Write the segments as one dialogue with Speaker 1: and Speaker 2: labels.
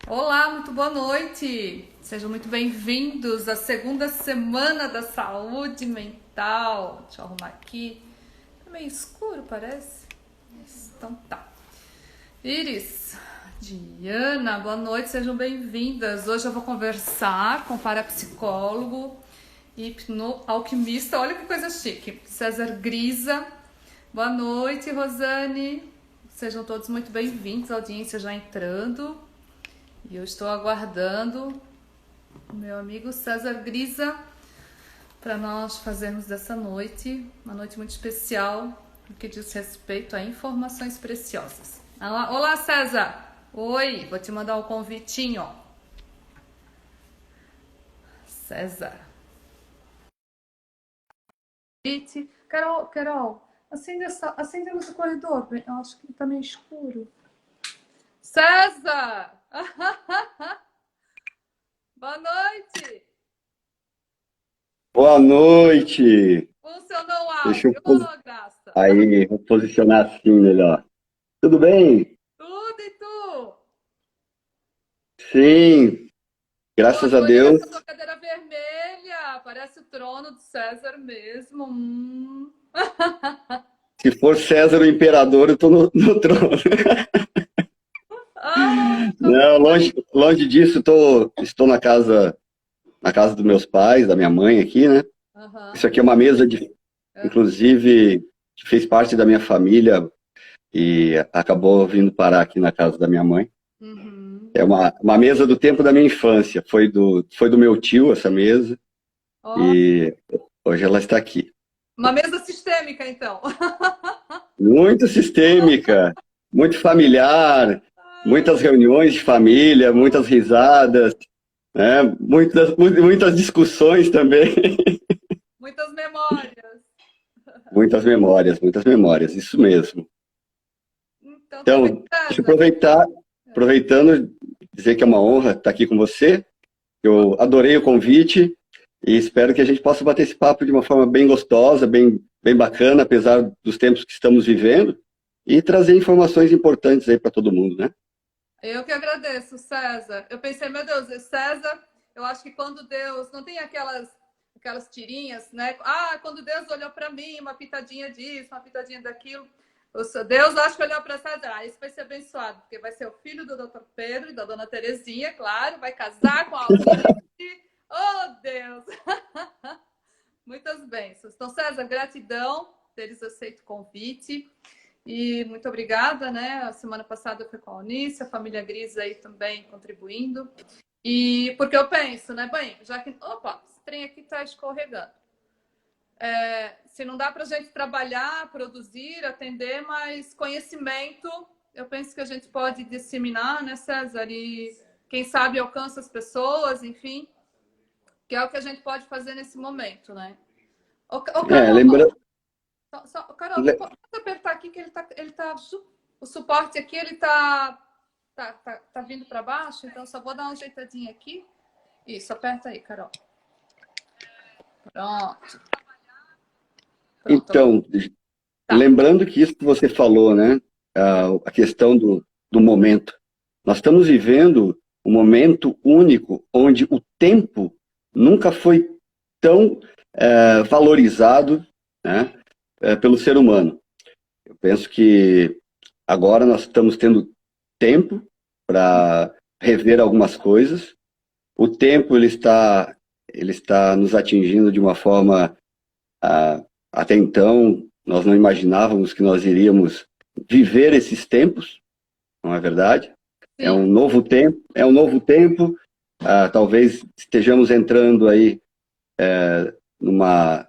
Speaker 1: Olá, muito boa noite. Sejam muito bem-vindos à segunda semana da saúde mental. Deixa eu arrumar aqui. Tá meio escuro, parece. Então tá. Iris, Diana, boa noite, sejam bem-vindas. Hoje eu vou conversar com o parapsicólogo e hipnoalquimista. Olha que coisa chique. César Grisa. Boa noite, Rosane. Sejam todos muito bem-vindos. A audiência já entrando. E eu estou aguardando o meu amigo César Grisa para nós fazermos dessa noite uma noite muito especial no que diz respeito a informações preciosas. Olá, César! Oi, vou te mandar um convitinho. César. Carol, acende a luz do corredor. Eu acho que está meio escuro. César! Boa noite!
Speaker 2: Boa noite!
Speaker 1: Funcionou o
Speaker 2: Deixa
Speaker 1: áudio,
Speaker 2: eu
Speaker 1: graça!
Speaker 2: aí, vou posicionar assim melhor. Tudo bem?
Speaker 1: Tudo e tu?
Speaker 2: Sim,
Speaker 1: Eu
Speaker 2: graças a
Speaker 1: adorei
Speaker 2: Deus.
Speaker 1: essa tua cadeira vermelha. Parece o trono do César mesmo.
Speaker 2: Se for César o imperador, eu estou no trono.
Speaker 1: Ai,
Speaker 2: Não, longe disso, estou na casa dos meus pais, da minha mãe aqui, né? Isso
Speaker 1: aham,
Speaker 2: aqui é uma mesa
Speaker 1: aham.
Speaker 2: inclusive, que fez parte da minha família e acabou vindo parar aqui na casa da minha mãe.
Speaker 1: Uhum.
Speaker 2: É uma mesa do tempo da minha infância. Foi do meu tio essa mesa
Speaker 1: Ó,
Speaker 2: e hoje ela está aqui.
Speaker 1: uma mesa sistêmica, então.
Speaker 2: Muito sistêmica, muito familiar,
Speaker 1: Ai,
Speaker 2: muitas reuniões de família, muitas risadas, né? Muitas discussões também.
Speaker 1: muitas memórias.
Speaker 2: Muitas memórias, isso mesmo.
Speaker 1: Então tá bem,
Speaker 2: Então, deixa eu
Speaker 1: César.
Speaker 2: aproveitando, dizer que é uma honra estar aqui com você. Eu adorei o convite e espero que a gente possa bater esse papo de uma forma bem gostosa, bem bacana, apesar dos tempos que estamos vivendo, e trazer informações importantes aí para todo mundo, né?
Speaker 1: Eu que agradeço, César. Eu pensei, meu Deus, César, eu acho que quando Deus. Não tem aquelas tirinhas, né? Ah, quando Deus olhou para mim, uma pitadinha disso, uma pitadinha daquilo. Deus acho que olhou para César. Ah, esse vai ser abençoado, porque vai ser o filho do Dr. Pedro e da Dona Terezinha, claro, vai casar com a Alice. Oh, Deus! Muitas bênçãos. Então, César, gratidão por teres aceito o convite. E muito obrigada, né? A semana passada foi com a Eunice, a família Gris aí também contribuindo. E porque eu penso, né? Bem, já que. Opa, esse trem aqui está escorregando. Se não dá para a gente trabalhar, produzir, atender, mas conhecimento, eu penso que a gente pode disseminar, né, César? E quem sabe alcança as pessoas, enfim, que é o que a gente pode fazer nesse momento, né? Ô,
Speaker 2: É,
Speaker 1: Carol,
Speaker 2: lembrando,
Speaker 1: Carol, tu pode apertar aqui que ele tá, o suporte aqui ele tá vindo para baixo, então só vou dar uma ajeitadinha aqui. Isso, aperta aí, Carol. Pronto, pronto.
Speaker 2: então,
Speaker 1: Tá.
Speaker 2: lembrando que isso que você falou, né? A questão do momento. Nós estamos vivendo um momento único onde o tempo nunca foi tão valorizado, né, pelo ser humano. Eu penso que agora nós estamos tendo tempo para rever algumas coisas. O tempo ele está nos atingindo de uma forma até então nós não imaginávamos que nós iríamos viver esses tempos, não é verdade? É
Speaker 1: Sim,
Speaker 2: um novo tempo, é um novo tempo. Talvez estejamos entrando aí numa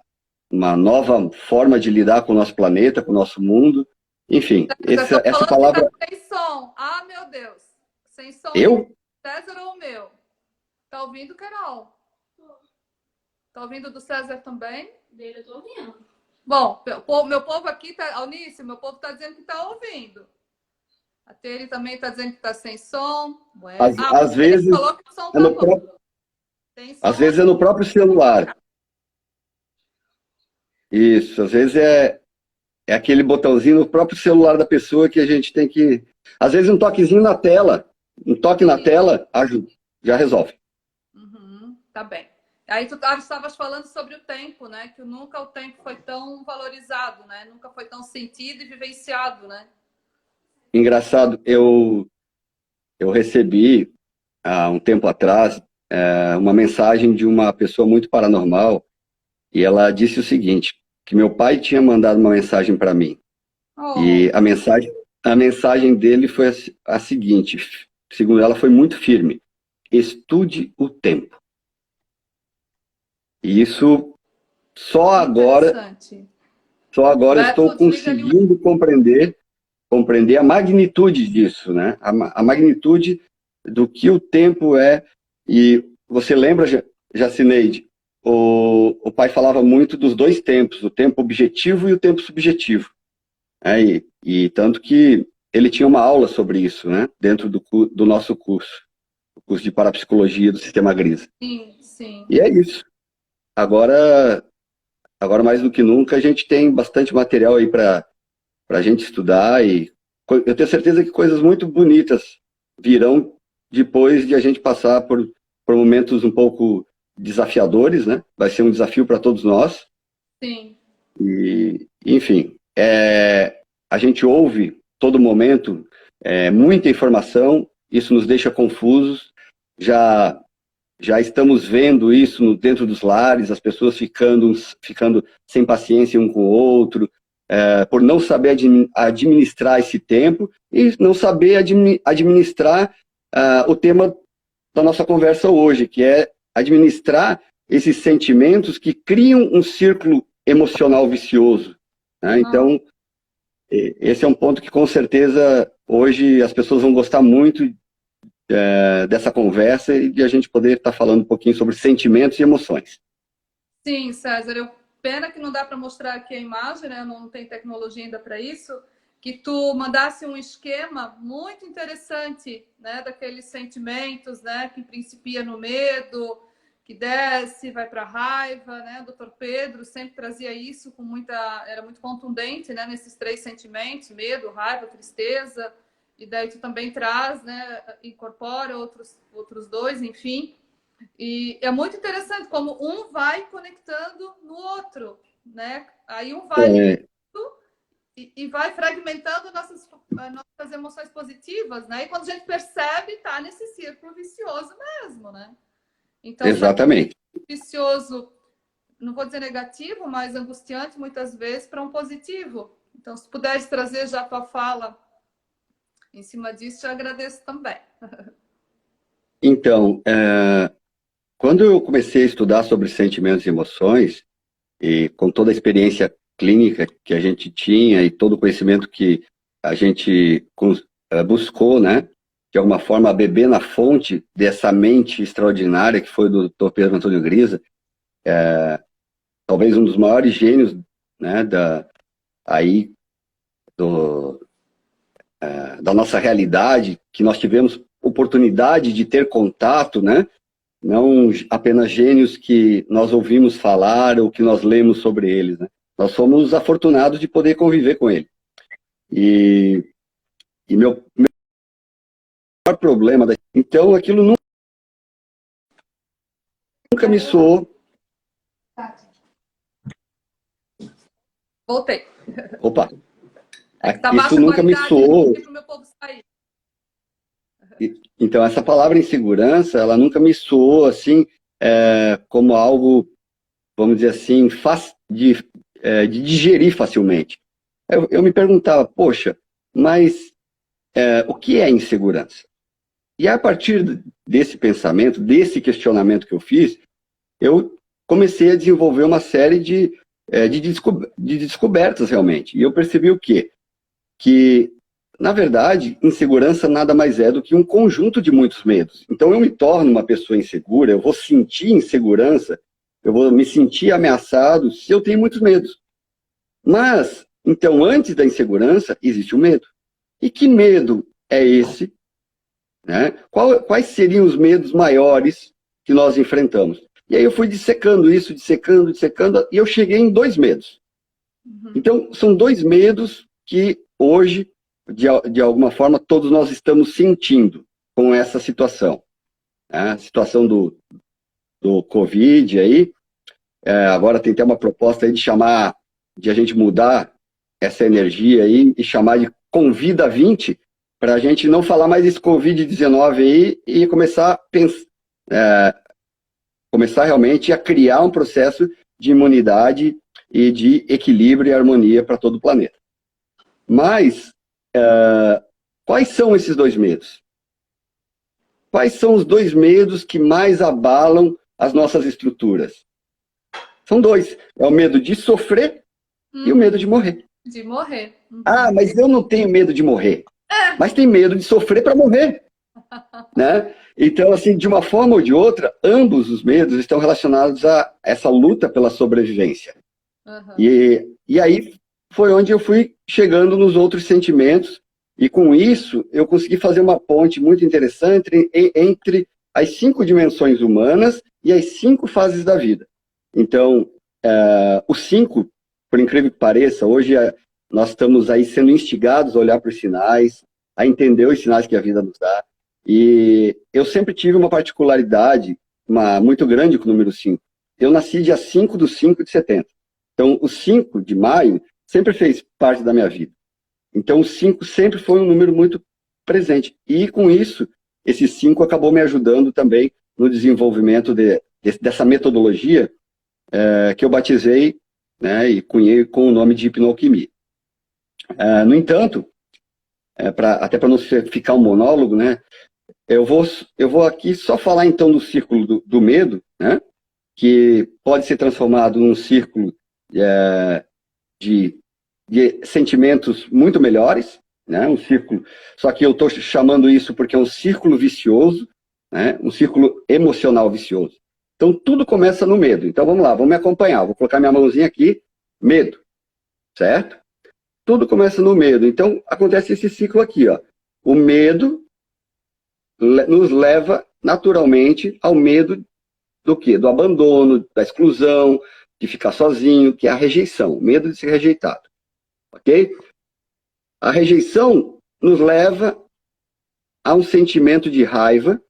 Speaker 2: uma nova forma de lidar com o nosso planeta, com o nosso mundo. Enfim,
Speaker 1: César, estão
Speaker 2: essa
Speaker 1: falando que tá
Speaker 2: palavra,
Speaker 1: sem som. Ah, meu Deus. Sem som aí.
Speaker 2: eu,
Speaker 1: César ou o meu? Tá ouvindo, Carol? Tá ouvindo do César também? Dele eu tô ouvindo. Bom, meu povo aqui tá, Alnice, meu povo tá dizendo que tá ouvindo. A Tere também tá dizendo que tá sem som. Ué. Ah,
Speaker 2: às
Speaker 1: mas ele
Speaker 2: vezes,
Speaker 1: falou que o som
Speaker 2: é
Speaker 1: tá
Speaker 2: no,
Speaker 1: bom. Tem
Speaker 2: às
Speaker 1: som
Speaker 2: vezes é
Speaker 1: aqui.
Speaker 2: no próprio celular. Isso, às vezes é aquele botãozinho no próprio celular da pessoa que a gente tem que. Às vezes um toquezinho na tela. Um toque na tela ajuda, já resolve.
Speaker 1: Tá bem. Aí tu estavas falando sobre o tempo, né? Que nunca o tempo foi tão valorizado, né? Nunca foi tão sentido e vivenciado, né?
Speaker 2: Engraçado, eu recebi, há um tempo atrás, uma mensagem de uma pessoa muito paranormal, e ela disse o seguinte, que meu pai tinha mandado uma mensagem para mim.
Speaker 1: Oh.
Speaker 2: E a mensagem dele foi a seguinte, segundo ela, foi muito firme. Estude o tempo. E isso só agora estou conseguindo compreender a magnitude disso, né? A magnitude do que o tempo é. E você lembra, Jacineide, o pai falava muito dos dois tempos, o tempo objetivo e o tempo subjetivo. E tanto que ele tinha uma aula sobre isso, né? Dentro do nosso curso, o curso de parapsicologia do Sistema Grisa.
Speaker 1: Sim, sim.
Speaker 2: E é isso. Agora mais do que nunca, a gente tem bastante material aí para a gente estudar e eu tenho certeza que coisas muito bonitas virão depois de a gente passar por momentos um pouco desafiadores, né? Vai ser um desafio para todos nós.
Speaker 1: Sim.
Speaker 2: E, enfim, a gente ouve todo momento muita informação, isso nos deixa confusos. Já estamos vendo isso dentro dos lares, as pessoas ficando sem paciência um com o outro, por não saber administrar esse tempo e não saber administrar o tema da nossa conversa hoje, que é administrar esses sentimentos que criam um círculo emocional vicioso, né? Então, esse é um ponto que com certeza hoje as pessoas vão gostar muito dessa conversa e de a gente poder estar falando um pouquinho sobre sentimentos e emoções.
Speaker 1: Sim, César, pena que não dá para mostrar aqui a imagem, né? Não tem tecnologia ainda para isso, que tu mandasse um esquema muito interessante, né? Daqueles sentimentos, né? Que principia no medo, que desce, vai para a raiva, né? O Dr. Pedro sempre trazia isso era muito contundente, né? Nesses três sentimentos, medo, raiva, tristeza. E daí tu também traz, né? Incorpora outros dois, enfim. E é muito interessante como um vai conectando no outro, né? Aí um vai e vai fragmentando nossas emoções positivas, né? E quando a gente percebe, tá nesse círculo vicioso mesmo, né? Então,
Speaker 2: exatamente.
Speaker 1: Vicioso, não vou dizer negativo, mas angustiante muitas vezes para um positivo. Então, se puderes trazer já a tua fala em cima disso, te agradeço também.
Speaker 2: Então, quando eu comecei a estudar sobre sentimentos e emoções, e com toda a experiência clínica que a gente tinha e todo o conhecimento que a gente buscou, né, de alguma forma, beber na fonte dessa mente extraordinária que foi do Dr. Pedro Antônio Grisa, talvez um dos maiores gênios, né, da nossa realidade, que nós tivemos oportunidade de ter contato, né? Não apenas gênios que nós ouvimos falar ou que nós lemos sobre eles, né? Nós somos afortunados de poder conviver com ele. E meu maior problema, então aquilo nunca me soou.
Speaker 1: Voltei.
Speaker 2: Opa.
Speaker 1: Tá
Speaker 2: isso nunca me soou.
Speaker 1: Pro meu povo sair.
Speaker 2: Então, essa palavra insegurança, ela nunca me soou assim, como algo, vamos dizer assim, de digerir facilmente. Eu me perguntava, poxa, mas o que é insegurança? E a partir desse pensamento, desse questionamento que eu fiz, eu comecei a desenvolver uma série de descobertas realmente. E eu percebi o quê? Que, na verdade, insegurança nada mais é do que um conjunto de muitos medos. Então eu me torno uma pessoa insegura, eu vou sentir insegurança, eu vou me sentir ameaçado se eu tenho muitos medos. Mas, então, antes da insegurança, existe o medo. E que medo é esse? Né? Quais seriam os medos maiores que nós enfrentamos? E aí eu fui dissecando isso, dissecando, e eu cheguei em 2 medos. Então, são 2 medos que hoje, de alguma forma, todos nós estamos sentindo. com essa situação. Né? A situação do Covid aí, agora tem até uma proposta aí de a gente mudar essa energia aí e chamar de Convida 20, para a gente não falar mais desse Covid-19 aí e começar a começar realmente a criar um processo de imunidade e de equilíbrio e harmonia para todo o planeta. Mas, quais são esses dois medos? Quais são os dois medos que mais abalam as nossas estruturas? São dois. É o medo de sofrer e o medo de morrer.
Speaker 1: De morrer.
Speaker 2: Ah, mas eu não tenho medo de morrer. Mas tem medo de sofrer para morrer. Né? Então, assim, de uma forma ou de outra, ambos os medos estão relacionados a essa luta pela sobrevivência. E aí foi onde eu fui chegando nos outros sentimentos, e com isso eu consegui fazer uma ponte muito interessante entre as 5 dimensões humanas e as 5 fases da vida. Então, os 5, por incrível que pareça, hoje nós estamos aí sendo instigados a olhar para os sinais, a entender os sinais que a vida nos dá. E eu sempre tive uma particularidade muito grande com o número 5. Eu nasci dia 5/5/70. Então, o 5 de maio sempre fez parte da minha vida. Então, o 5 sempre foi um número muito presente. E, com isso, esse 5 acabou me ajudando também no desenvolvimento dessa metodologia que eu batizei, né, e cunhei com o nome de hipnoalquimia. No entanto, até para não ficar um monólogo, né, eu vou aqui só falar então do círculo do medo, né, que pode ser transformado num círculo de sentimentos muito melhores, né, um círculo, só que eu estou chamando isso porque é um círculo vicioso, né, um círculo emocional vicioso. Então tudo começa no medo. Então vamos lá, vamos me acompanhar, vou colocar minha mãozinha aqui, medo, certo? Tudo começa no medo. Então acontece esse ciclo aqui, ó. O medo nos leva naturalmente ao medo do quê? Do abandono, da exclusão, de ficar sozinho, que é a rejeição, o medo de ser rejeitado. Ok? A rejeição nos leva a um sentimento de raiva,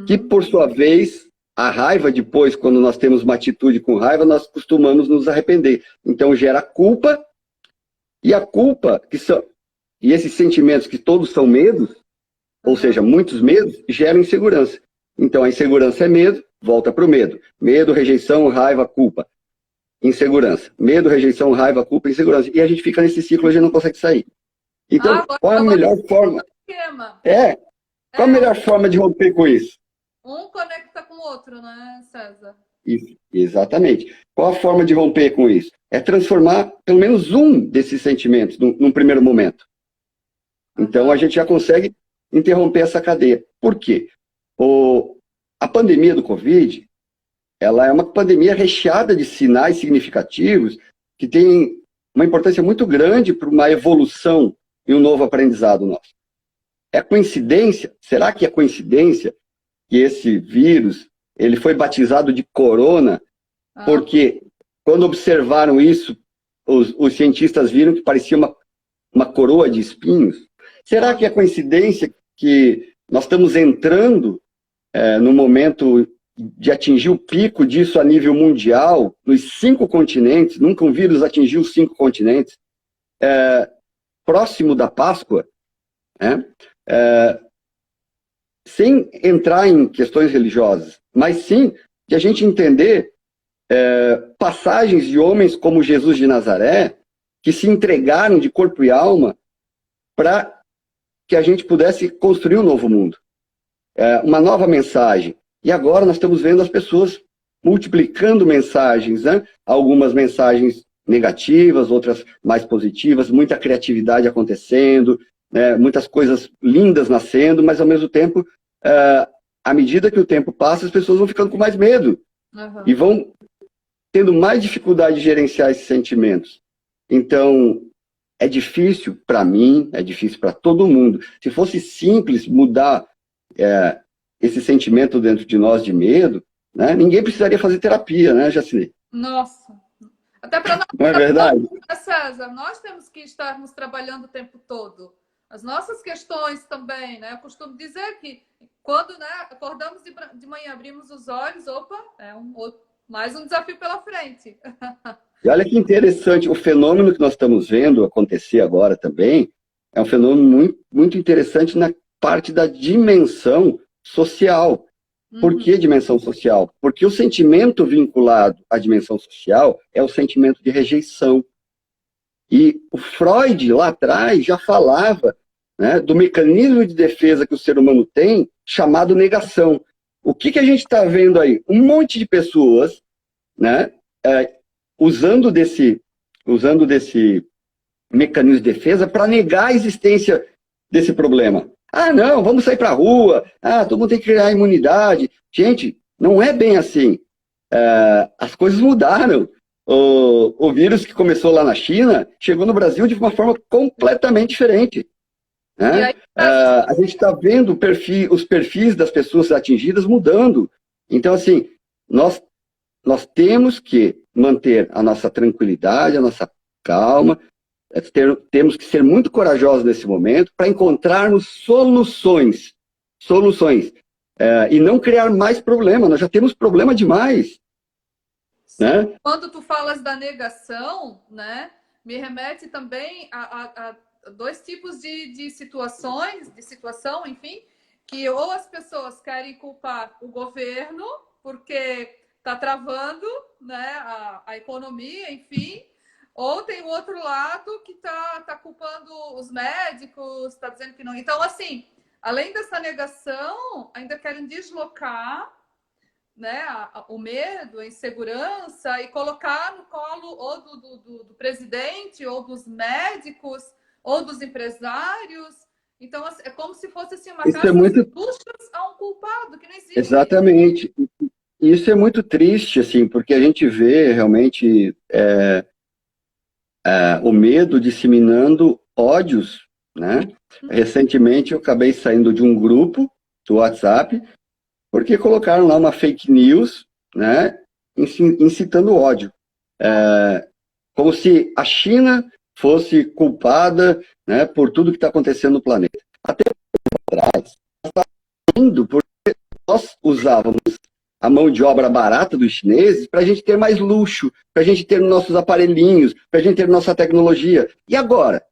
Speaker 2: que por sua vez, a raiva depois, quando nós temos uma atitude com raiva, nós costumamos nos arrepender. Então gera culpa, e a culpa, e esses sentimentos que todos são medos, ou seja, muitos medos, geram insegurança. Então a insegurança é medo, volta para o medo. Medo, rejeição, raiva, culpa. Insegurança. Medo, rejeição, raiva, culpa, insegurança. E a gente fica nesse ciclo, a gente não consegue sair. Então, qual a melhor forma? Qual a melhor forma de romper com isso?
Speaker 1: Um conecta com o outro, né, César?
Speaker 2: Isso, exatamente. Qual a forma de romper com isso? É transformar pelo menos um desses sentimentos num primeiro momento. Então a gente já consegue interromper essa cadeia. Por quê? A pandemia do Covid, ela é uma pandemia recheada de sinais significativos que tem uma importância muito grande para uma evolução e um novo aprendizado nosso. É coincidência? Será que é coincidência que esse vírus ele foi batizado de corona? Porque quando observaram isso, os cientistas viram que parecia uma coroa de espinhos. Será que é coincidência que nós estamos entrando no momento de atingir o pico disso a nível mundial, nos 5 continentes? Nunca um vírus atingiu os 5 continentes. Próximo da Páscoa, né? Sem entrar em questões religiosas, mas sim de a gente entender passagens de homens como Jesus de Nazaré, que se entregaram de corpo e alma para que a gente pudesse construir um novo mundo, uma nova mensagem. E agora nós estamos vendo as pessoas multiplicando mensagens, né? Algumas mensagens negativas, outras mais positivas, muita criatividade acontecendo, muitas coisas lindas nascendo, mas ao mesmo tempo, à medida que o tempo passa, as pessoas vão ficando com mais medo e vão tendo mais dificuldade de gerenciar esses sentimentos. Então, é difícil para mim, é difícil para todo mundo. Se fosse simples mudar esse sentimento dentro de nós de medo, né, ninguém precisaria fazer terapia, né, Jacine?
Speaker 1: Nossa! Até para nós,
Speaker 2: não é verdade?
Speaker 1: César, nós temos que estarmos trabalhando o tempo todo. as nossas questões também, né? Eu costumo dizer que quando, né, acordamos de manhã, abrimos os olhos, opa, mais um desafio pela frente.
Speaker 2: E olha que interessante, o fenômeno que nós estamos vendo acontecer agora também é um fenômeno muito, muito interessante na parte da dimensão social. Por que dimensão social? Porque o sentimento vinculado à dimensão social é o sentimento de rejeição. E o Freud, lá atrás, já falava, né, do mecanismo de defesa que o ser humano tem, chamado negação. O que a gente está vendo aí? Um monte de pessoas, né, usando desse mecanismo de defesa para negar a existência desse problema. Ah, não, vamos sair para a rua. Ah, todo mundo tem que criar imunidade. Gente, não é bem assim. As coisas mudaram. O vírus que começou lá na China chegou no Brasil de uma forma completamente diferente. Né? A gente está vendo os perfis das pessoas atingidas mudando. Então, assim, nós temos que manter a nossa tranquilidade, a nossa calma, temos que ser muito corajosos nesse momento para encontrarmos soluções. E não criar mais problema. Nós já temos problema demais. Né?
Speaker 1: Quando tu falas da negação, né, me remete também a dois tipos de situação, enfim, que ou as pessoas querem culpar o governo porque está travando, né, a economia, enfim, ou tem o outro lado que tá culpando os médicos, está dizendo que não. Então, assim, além dessa negação, ainda querem deslocar, né, o medo, a insegurança e colocar no colo ou do presidente, ou dos médicos, ou dos empresários. Então, é como se fosse assim, uma caixa de buchas a um culpado que não existe.
Speaker 2: Exatamente. Isso é muito triste, assim, porque a gente vê realmente o medo disseminando ódios, né? Recentemente eu acabei saindo de um grupo do WhatsApp porque colocaram lá uma fake news, né, incitando ódio. Como se a China fosse culpada, né, por tudo que está acontecendo no planeta. Até atrás, está indo porque nós usávamos a mão de obra barata dos chineses para a gente ter mais luxo, para a gente ter nossos aparelhinhos, para a gente ter nossa tecnologia. E agora?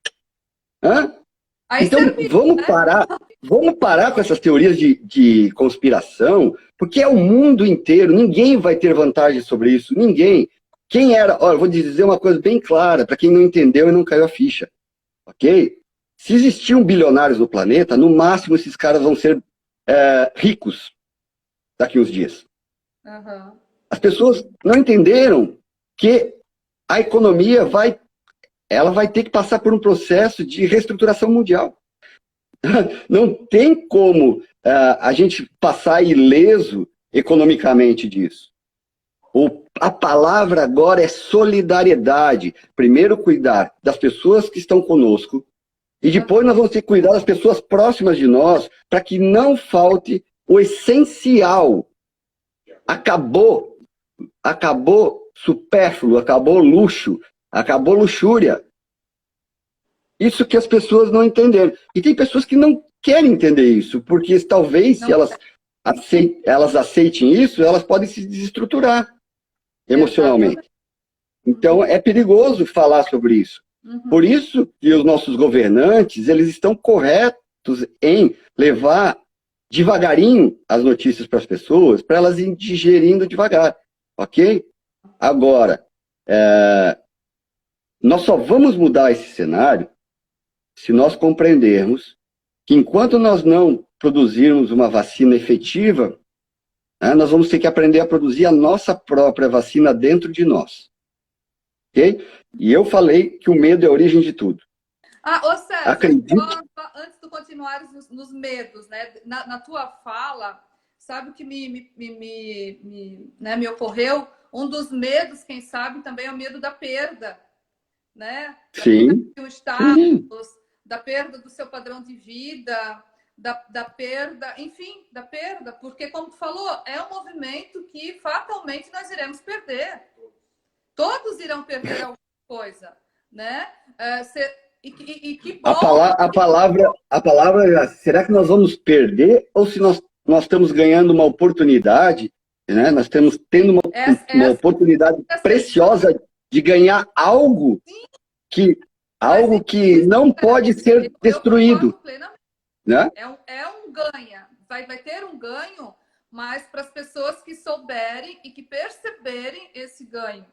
Speaker 2: Então, vamos parar com essas teorias de conspiração, porque é o mundo inteiro, ninguém vai ter vantagem sobre isso, ninguém. Quem era, olha, eu vou dizer uma coisa bem clara, para quem não entendeu e não caiu a ficha, ok? Se existiam bilionários no planeta, no máximo esses caras vão ser ricos daqui uns dias. As pessoas não entenderam que a economia vai ter que passar por um processo de reestruturação mundial. Não tem como a gente passar ileso economicamente disso. A palavra agora é solidariedade. Primeiro cuidar das pessoas que estão conosco e depois nós vamos ter que cuidar das pessoas próximas de nós para que não falte o essencial. Acabou supérfluo, acabou luxo, acabou luxúria. Isso que as pessoas não entenderam. E tem pessoas que não querem entender isso, porque talvez se elas aceitem isso, elas podem se desestruturar emocionalmente. Então é perigoso falar sobre isso. Por isso que os nossos governantes, eles estão corretos em levar devagarinho as notícias para as pessoas, para elas irem digerindo devagar, ok? Agora, nós só vamos mudar esse cenário se nós compreendermos que enquanto nós não produzirmos uma vacina efetiva, nós vamos ter que aprender a produzir a nossa própria vacina dentro de nós. Ok? E eu falei que o medo é a origem de tudo.
Speaker 1: César,
Speaker 2: acredito...
Speaker 1: antes de continuares nos medos, né? Na tua fala, sabe o que me ocorreu? Um dos medos, quem sabe, também é o medo da perda, né?
Speaker 2: Sim.
Speaker 1: Do status, da perda do seu padrão de vida, da perda, enfim, da perda, porque, como tu falou, é um movimento que fatalmente nós iremos perder. Todos irão perder alguma coisa, né? E que
Speaker 2: A,
Speaker 1: bom.
Speaker 2: a palavra, será que nós vamos perder ou se nós estamos ganhando uma oportunidade, né? Nós estamos tendo uma
Speaker 1: Essa
Speaker 2: oportunidade
Speaker 1: aceitando.
Speaker 2: preciosa de ganhar que,
Speaker 1: Mas
Speaker 2: algo que
Speaker 1: isso,
Speaker 2: não pode ser
Speaker 1: eu
Speaker 2: destruído,
Speaker 1: concordo plenamente.
Speaker 2: né?
Speaker 1: É um ganha. Vai ter um ganho, mas para as pessoas que souberem e que perceberem esse ganho,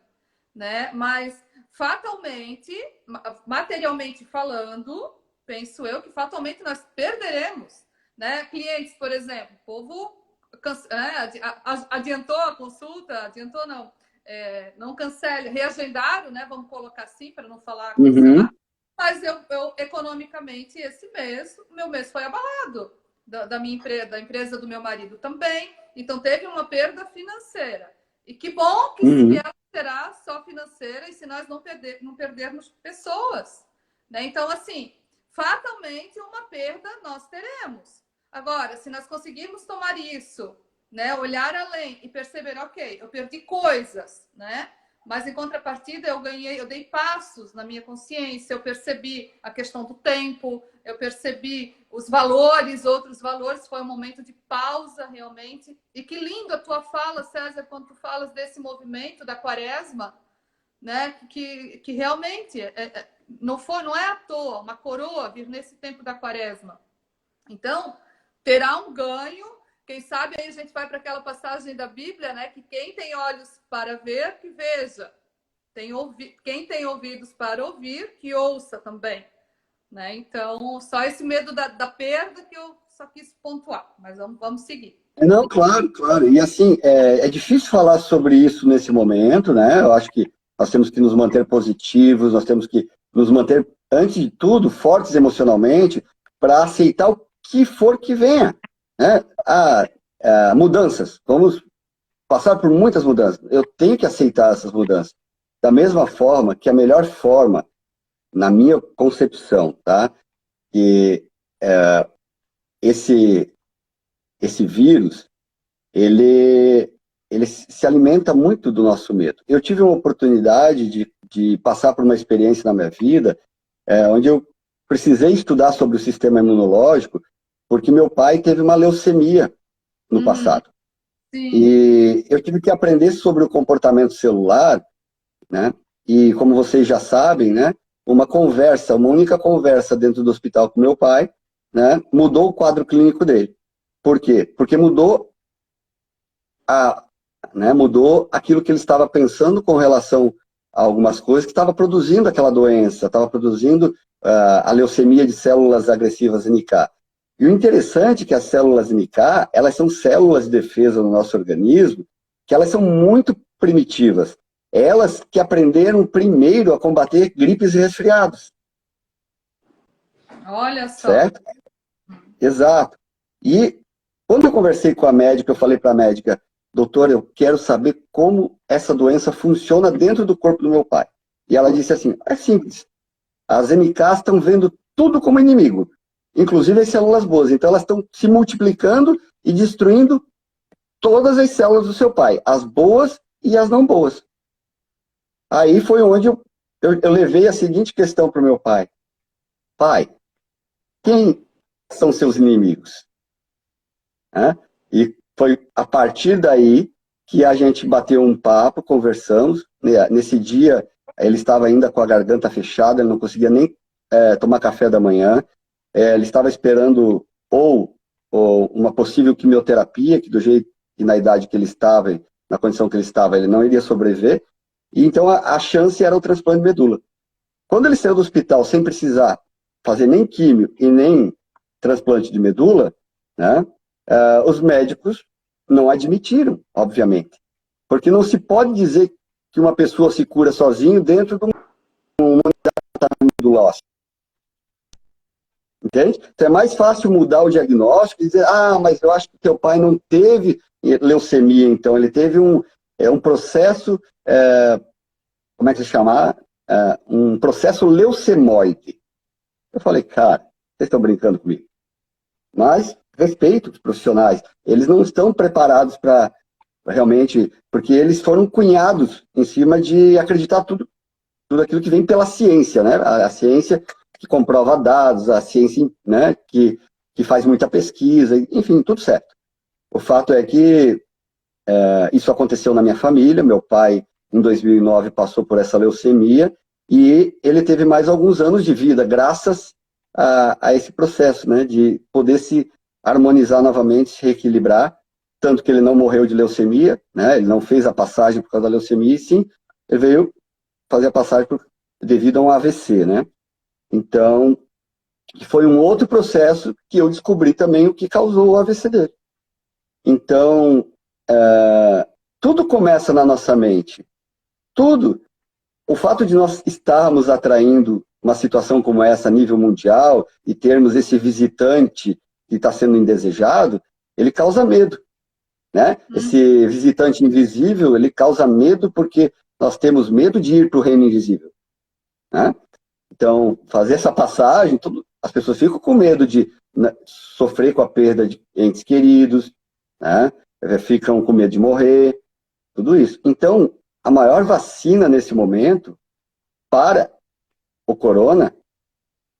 Speaker 1: né? Mas fatalmente, materialmente falando, penso eu que fatalmente nós perderemos, né? Clientes, por exemplo, o povo adiantou a consulta, adiantou não, não cancele, reagendaram, né? Vamos colocar assim para não falar
Speaker 2: Uhum,
Speaker 1: cancelar. Mas eu economicamente esse mês, meu mês foi abalado da minha empresa, da empresa do meu marido também. Então teve uma perda financeira. E que bom que
Speaker 2: uhum.
Speaker 1: ela será só financeira e se nós não perdermos pessoas, né? Então assim, fatalmente uma perda nós teremos. Agora, se nós conseguirmos tomar isso, né, olhar além e perceber, ok, eu perdi coisas, né? Mas em contrapartida eu dei passos na minha consciência, eu percebi a questão do tempo, eu percebi os valores, outros valores, foi um momento de pausa realmente. E que lindo a tua fala, César, quando tu falas desse movimento da quaresma, né? Que realmente não é à toa uma coroa vir nesse tempo da quaresma. Então, terá um ganho. Quem sabe aí a gente vai para aquela passagem da Bíblia, né? Que quem tem olhos para ver, que veja. Quem tem ouvidos para ouvir, que ouça também. Né? Então, só esse medo da perda que eu só quis pontuar. Mas vamos seguir.
Speaker 2: Não, claro, claro. E assim, é difícil falar sobre isso nesse momento, né? Eu acho que nós temos que nos manter positivos, nós temos que nos manter, antes de tudo, fortes emocionalmente, para aceitar o que for que venha, né? Mudanças. Vamos passar por muitas mudanças. Eu tenho que aceitar essas mudanças. Da mesma forma que a melhor forma, na minha concepção, tá? Que esse, esse vírus, ele se alimenta muito do nosso medo. Eu tive uma oportunidade de passar por uma experiência na minha vida, onde eu precisei estudar sobre o sistema imunológico, porque meu pai teve uma leucemia no passado.
Speaker 1: Sim.
Speaker 2: E eu tive que aprender sobre o comportamento celular, né? E como vocês já sabem, né? Uma única conversa dentro do hospital com meu pai, né? Mudou o quadro clínico dele. Por quê? Porque mudou aquilo que ele estava pensando com relação a algumas coisas que estava produzindo aquela doença, estava produzindo a leucemia de células agressivas NK. E o interessante é que as células NK, elas são células de defesa no nosso organismo, que elas são muito primitivas. Elas que aprenderam primeiro a combater gripes e resfriados.
Speaker 1: Olha só.
Speaker 2: Certo? Exato. E quando eu conversei com a médica, eu falei para a médica, doutor, eu quero saber como essa doença funciona dentro do corpo do meu pai. E ela disse assim, é simples, as NKs estão vendo tudo como inimigo, inclusive as células boas. Então elas estão se multiplicando e destruindo todas as células do seu pai, as boas e as não boas. Aí foi onde eu levei a seguinte questão para o meu pai. Pai, quem são seus inimigos? E foi a partir daí que a gente bateu um papo, conversamos. Nesse dia, ele estava ainda com a garganta fechada, ele não conseguia nem tomar café da manhã. Ele estava esperando ou uma possível quimioterapia, que do jeito e na idade que ele estava, na condição que ele estava, ele não iria sobreviver. E então a chance era o transplante de medula. Quando ele saiu do hospital sem precisar fazer nem químio e nem transplante de medula, né, os médicos não admitiram, obviamente. Porque não se pode dizer que uma pessoa se cura sozinho dentro de uma medula óssea. Entende? Então é mais fácil mudar o diagnóstico e dizer, mas eu acho que teu pai não teve leucemia, então ele teve um processo, como é que se chama? Um processo leucemoide. Eu falei, cara, vocês estão brincando comigo. Mas respeito os profissionais, eles não estão preparados para realmente, porque eles foram cunhados em cima de acreditar tudo aquilo que vem pela ciência, né? A ciência que comprova dados, a ciência, né, que faz muita pesquisa, enfim, tudo certo. O fato é que isso aconteceu na minha família. Meu pai, em 2009, passou por essa leucemia e ele teve mais alguns anos de vida, graças a esse processo, né, de poder se harmonizar novamente, se reequilibrar, tanto que ele não morreu de leucemia, né, ele não fez a passagem por causa da leucemia, e sim, ele veio fazer a passagem devido a um AVC, né. Então, foi um outro processo que eu descobri também o que causou o AVC dele. Então, tudo começa na nossa mente. Tudo. O fato de nós estarmos atraindo uma situação como essa a nível mundial e termos esse visitante que está sendo indesejado, ele causa medo, né? Esse visitante invisível, ele causa medo porque nós temos medo de ir para o reino invisível, né? Então, fazer essa passagem, as pessoas ficam com medo de, né, sofrer com a perda de entes queridos, né? Ficam com medo de morrer, tudo isso. Então, a maior vacina nesse momento para o corona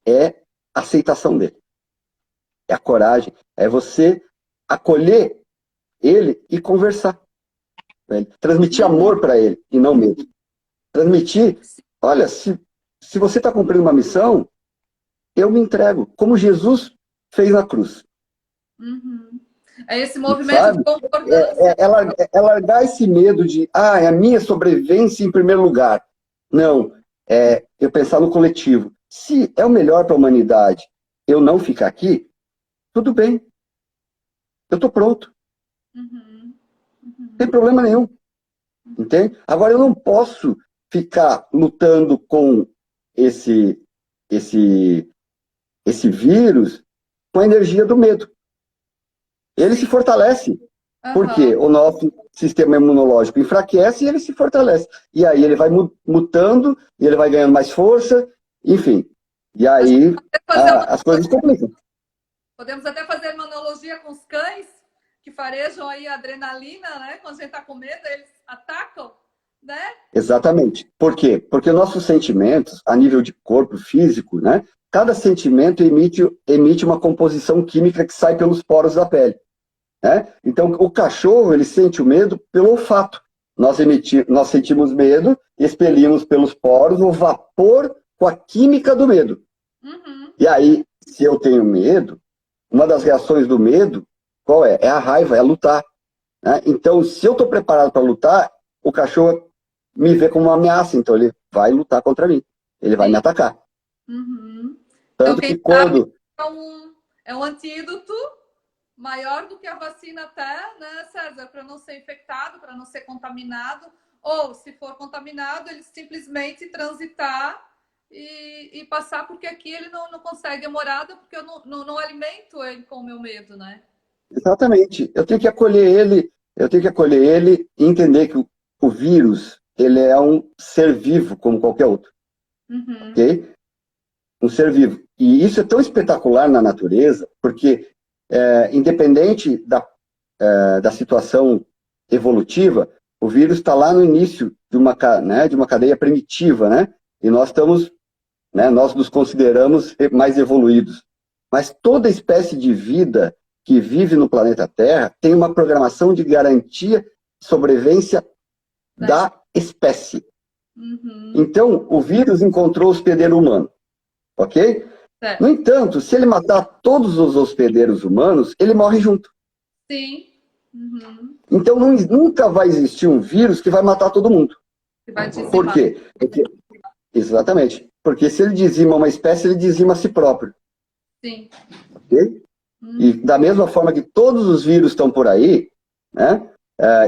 Speaker 2: é a aceitação dele. É a coragem, é você acolher ele e conversar com ele. Transmitir amor para ele e não medo. Transmitir, olha, se você está cumprindo uma missão, eu me entrego, como Jesus fez na cruz.
Speaker 1: É esse movimento,
Speaker 2: sabe?
Speaker 1: de concordância.
Speaker 2: É largar esse medo de, é a minha sobrevivência em primeiro lugar. Não, é eu pensar no coletivo. Se é o melhor para a humanidade eu não ficar aqui, tudo bem. Eu estou pronto. Não tem problema nenhum. Entende? Agora, eu não posso ficar lutando com esse vírus com a energia do medo. Ele se fortalece. Porque o nosso sistema imunológico enfraquece e ele se fortalece. E aí ele vai mutando, e ele vai ganhando mais força, enfim. E aí as coisas complicam.
Speaker 1: Podemos até fazer uma analogia com os cães, que farejam aí a adrenalina, né? Quando a gente está com medo, eles atacam, né?
Speaker 2: Exatamente. Por quê? Porque nossos sentimentos, a nível de corpo físico, né? Cada sentimento emite uma composição química que sai pelos poros da pele. Né? Então, o cachorro, ele sente o medo pelo olfato. Nós sentimos medo, expelimos pelos poros o vapor com a química do medo. E aí, se eu tenho medo, uma das reações do medo, qual é? É a raiva, é lutar. Né? Então, se eu estou preparado para lutar, o cachorro me vê como uma ameaça, então ele vai lutar contra mim. Ele vai me atacar. Tanto
Speaker 1: então,
Speaker 2: que quando...
Speaker 1: É um antídoto maior do que a vacina até, né, César? Para não ser infectado, para não ser contaminado. Ou, se for contaminado, ele simplesmente transitar e passar, porque aqui ele não consegue a morada, porque eu não alimento ele com o meu medo, né?
Speaker 2: Exatamente. Eu tenho que acolher ele e entender que o vírus, ele é um ser vivo como qualquer outro. Ok? Um ser vivo. E isso é tão espetacular na natureza, porque independente da situação evolutiva, o vírus está lá no início de uma cadeia primitiva, né? E nós estamos, né, nós nos consideramos mais evoluídos. Mas toda espécie de vida que vive no planeta Terra tem uma programação de garantia de sobrevivência da espécie. Então, o vírus encontrou o hospedeiro humano, ok? No entanto, se ele matar todos os hospedeiros humanos, ele morre junto.
Speaker 1: Sim.
Speaker 2: Então, nunca vai existir um vírus que vai matar todo mundo. Por quê? Exatamente. Porque se ele dizima uma espécie, ele dizima a si próprio.
Speaker 1: Sim.
Speaker 2: Ok? E da mesma forma que todos os vírus estão por aí, né?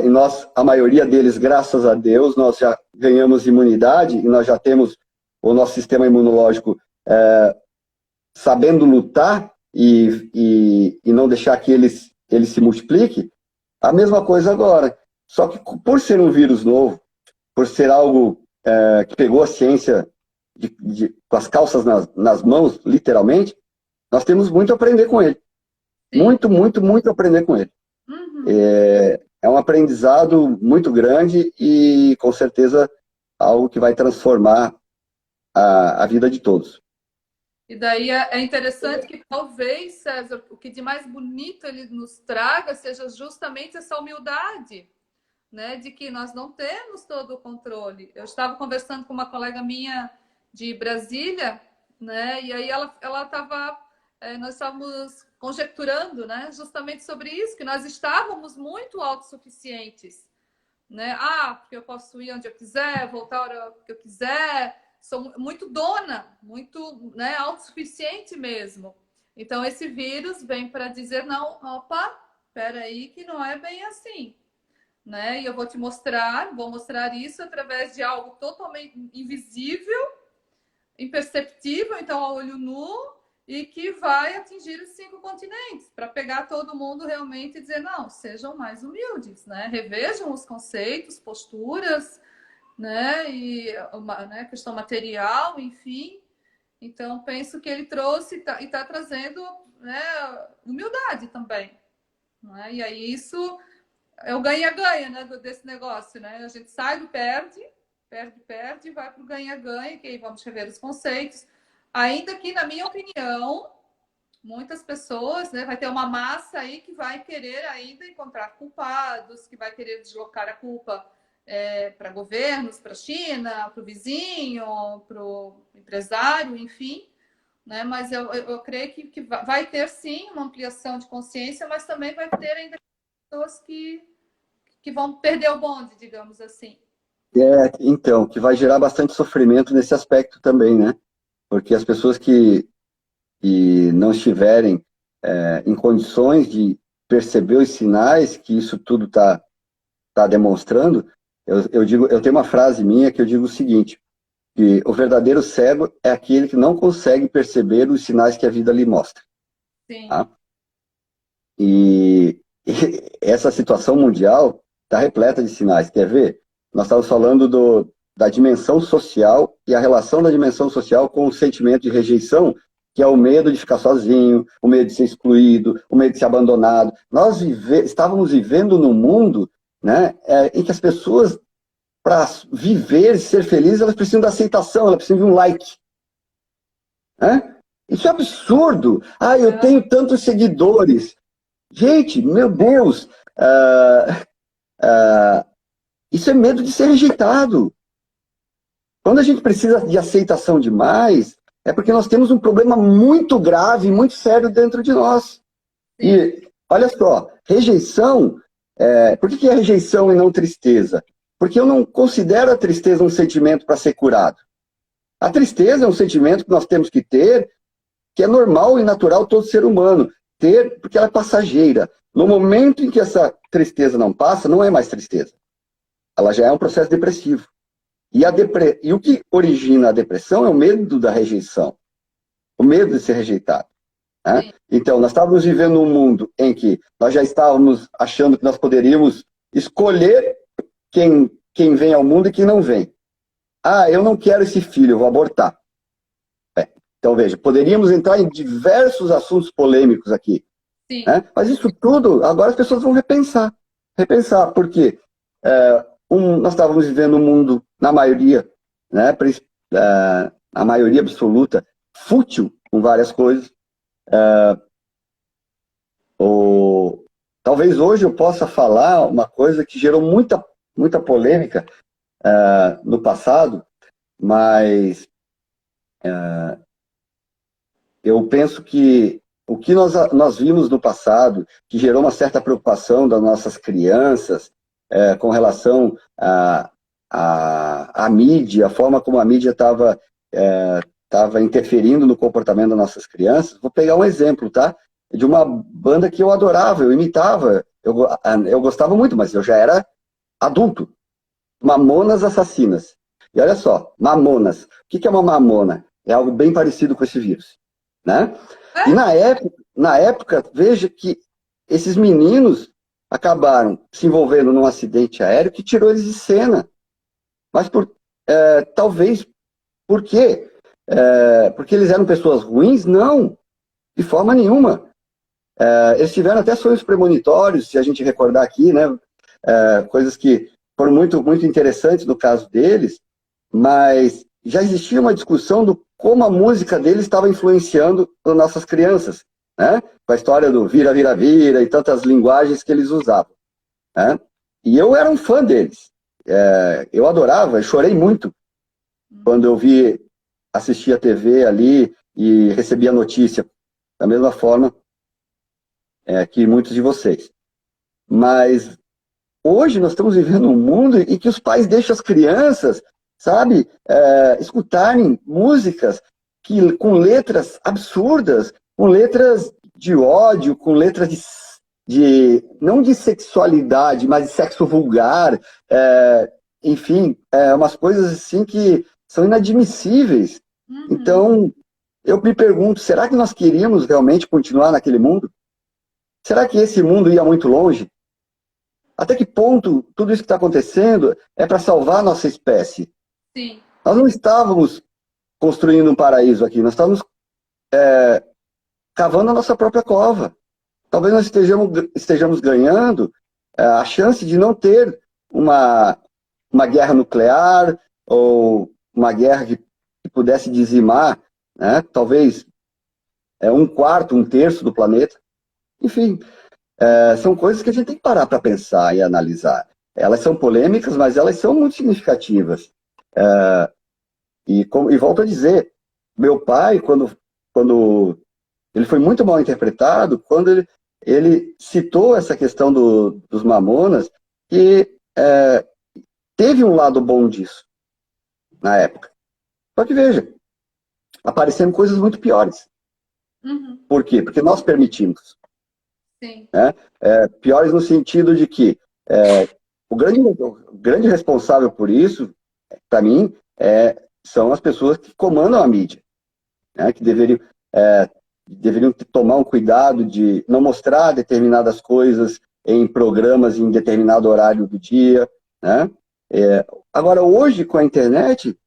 Speaker 2: E nós, a maioria deles, graças a Deus, nós já ganhamos imunidade e nós já temos o nosso sistema imunológico sabendo lutar e não deixar que ele se multiplique. A mesma coisa agora. Só que por ser um vírus novo, por ser algo que pegou a ciência com as calças nas mãos, literalmente, nós temos muito a aprender com ele. Muito, muito, muito a aprender com ele. É um aprendizado muito grande e, com certeza, algo que vai transformar a vida de todos.
Speaker 1: E daí é interessante que talvez, César, o que de mais bonito ele nos traga seja justamente essa humildade, né, de que nós não temos todo o controle. Eu estava conversando com uma colega minha de Brasília, né, e aí ela estava, nós estávamos conjecturando, né, justamente sobre isso, que nós estávamos muito autossuficientes, né? Ah, porque eu posso ir onde eu quiser, voltar a hora que eu quiser, sou muito dona, muito, né, autossuficiente mesmo. Então esse vírus vem para dizer não, opa, espera aí que não é bem assim, né? E eu vou te mostrar, vou mostrar isso através de algo totalmente invisível, imperceptível, então a olho nu, e que vai atingir os 5 continentes, para pegar todo mundo realmente e dizer, não, sejam mais humildes, né? Revejam os conceitos, posturas, né? E uma, né, questão material, enfim. Então, penso que ele trouxe e tá trazendo, né, humildade também. Né? E aí isso é o ganha-ganha, né, desse negócio, né? A gente sai do perde, e vai para o ganha-ganha, que aí vamos rever os conceitos. Ainda que, na minha opinião, muitas pessoas, né, vai ter uma massa aí que vai querer ainda encontrar culpados, que vai querer deslocar a culpa para governos, para a China, para o vizinho, para o empresário, enfim. Né? Mas eu creio que vai ter, sim, uma ampliação de consciência, mas também vai ter ainda pessoas que vão perder o bonde, digamos assim.
Speaker 2: Então, que vai gerar bastante sofrimento nesse aspecto também, né? Porque as pessoas que não estiverem em condições de perceber os sinais que isso tudo tá demonstrando, eu tenho uma frase minha que eu digo o seguinte, que o verdadeiro cego é aquele que não consegue perceber os sinais que a vida lhe mostra.
Speaker 1: Sim.
Speaker 2: Tá? E essa situação mundial está repleta de sinais. Quer ver? Nós estávamos falando da dimensão social e a relação da dimensão social com o sentimento de rejeição, que é o medo de ficar sozinho, o medo de ser excluído, o medo de ser abandonado. Nós estávamos vivendo num mundo, né, em que as pessoas, para viver, ser felizes, elas precisam da aceitação, elas precisam de um like. Né? Isso é absurdo. Ah, eu tenho tantos seguidores. Gente, meu Deus, isso é medo de ser rejeitado. Quando a gente precisa de aceitação demais, é porque nós temos um problema muito grave, muito sério dentro de nós. Sim. E, olha só, rejeição, por que é rejeição e não tristeza? Porque eu não considero a tristeza um sentimento para ser curado. A tristeza é um sentimento que nós temos que ter, que é normal e natural todo ser humano ter, porque ela é passageira. No momento em que essa tristeza não passa, não é mais tristeza. Ela já é um processo depressivo. E o que origina a depressão é o medo da rejeição. O medo de ser rejeitado. Né? Então, nós estávamos vivendo um mundo em que nós já estávamos achando que nós poderíamos escolher quem vem ao mundo e quem não vem. Ah, eu não quero esse filho, eu vou abortar. Então, veja, poderíamos entrar em diversos assuntos polêmicos aqui.
Speaker 1: Sim.
Speaker 2: Né? Mas isso tudo, agora as pessoas vão repensar. Repensar, porque nós estávamos vivendo um mundo, na maioria, né, a maioria absoluta, fútil com várias coisas. Talvez hoje eu possa falar uma coisa que gerou muita polêmica no passado, mas eu penso que o que nós vimos no passado, que gerou uma certa preocupação das nossas crianças com relação à mídia, a forma como a mídia estava interferindo no comportamento das nossas crianças. Vou pegar um exemplo, tá? De uma banda que eu adorava, eu imitava, eu gostava muito, mas eu já era adulto. Mamonas Assassinas. E olha só, Mamonas. O que é uma mamona? É algo bem parecido com esse vírus. Né? E na época, veja que esses meninos acabaram se envolvendo num acidente aéreo que tirou eles de cena. Mas talvez, por quê? Porque eles eram pessoas ruins? Não, de forma nenhuma. Eles tiveram até sonhos premonitórios, se a gente recordar aqui, né? Coisas que foram muito, muito interessantes no caso deles, mas já existia uma discussão do como a música deles estava influenciando as nossas crianças, né? Com a história do vira, vira, vira e tantas linguagens que eles usavam, né? E eu era um fã deles. Eu adorava, eu chorei muito quando eu assistia a TV ali e recebia a notícia, da mesma forma que muitos de vocês. Mas hoje nós estamos vivendo um mundo em que os pais deixam as crianças, sabe, escutarem músicas com letras absurdas, com letras de ódio, com letras não de sexualidade, mas de sexo vulgar, enfim, umas coisas assim que são inadmissíveis.
Speaker 1: Uhum.
Speaker 2: Então, eu me pergunto, será que nós queríamos realmente continuar naquele mundo? Será que esse mundo ia muito longe? Até que ponto tudo isso que está acontecendo é para salvar a nossa espécie?
Speaker 1: Sim.
Speaker 2: Nós não estávamos construindo um paraíso aqui, nós estávamos cavando a nossa própria cova. Talvez nós estejamos ganhando a chance de não ter uma guerra nuclear ou uma guerra que pudesse dizimar, né, talvez um quarto, um terço do planeta. Enfim, são coisas que a gente tem que parar para pensar e analisar. Elas são polêmicas, mas elas são muito significativas. E volto a dizer, meu pai, quando ele foi muito mal interpretado, quando ele citou essa questão dos Mamonas, que teve um lado bom disso, na época. Só que veja, apareceram coisas muito piores.
Speaker 1: Uhum.
Speaker 2: Por quê? Porque nós permitimos.
Speaker 1: Sim.
Speaker 2: Né? Piores no sentido de que o grande responsável por isso, para mim, são as pessoas que comandam a mídia, né? Que deveriam tomar um cuidado de não mostrar determinadas coisas em programas em determinado horário do dia, né? Agora, hoje, com a internet,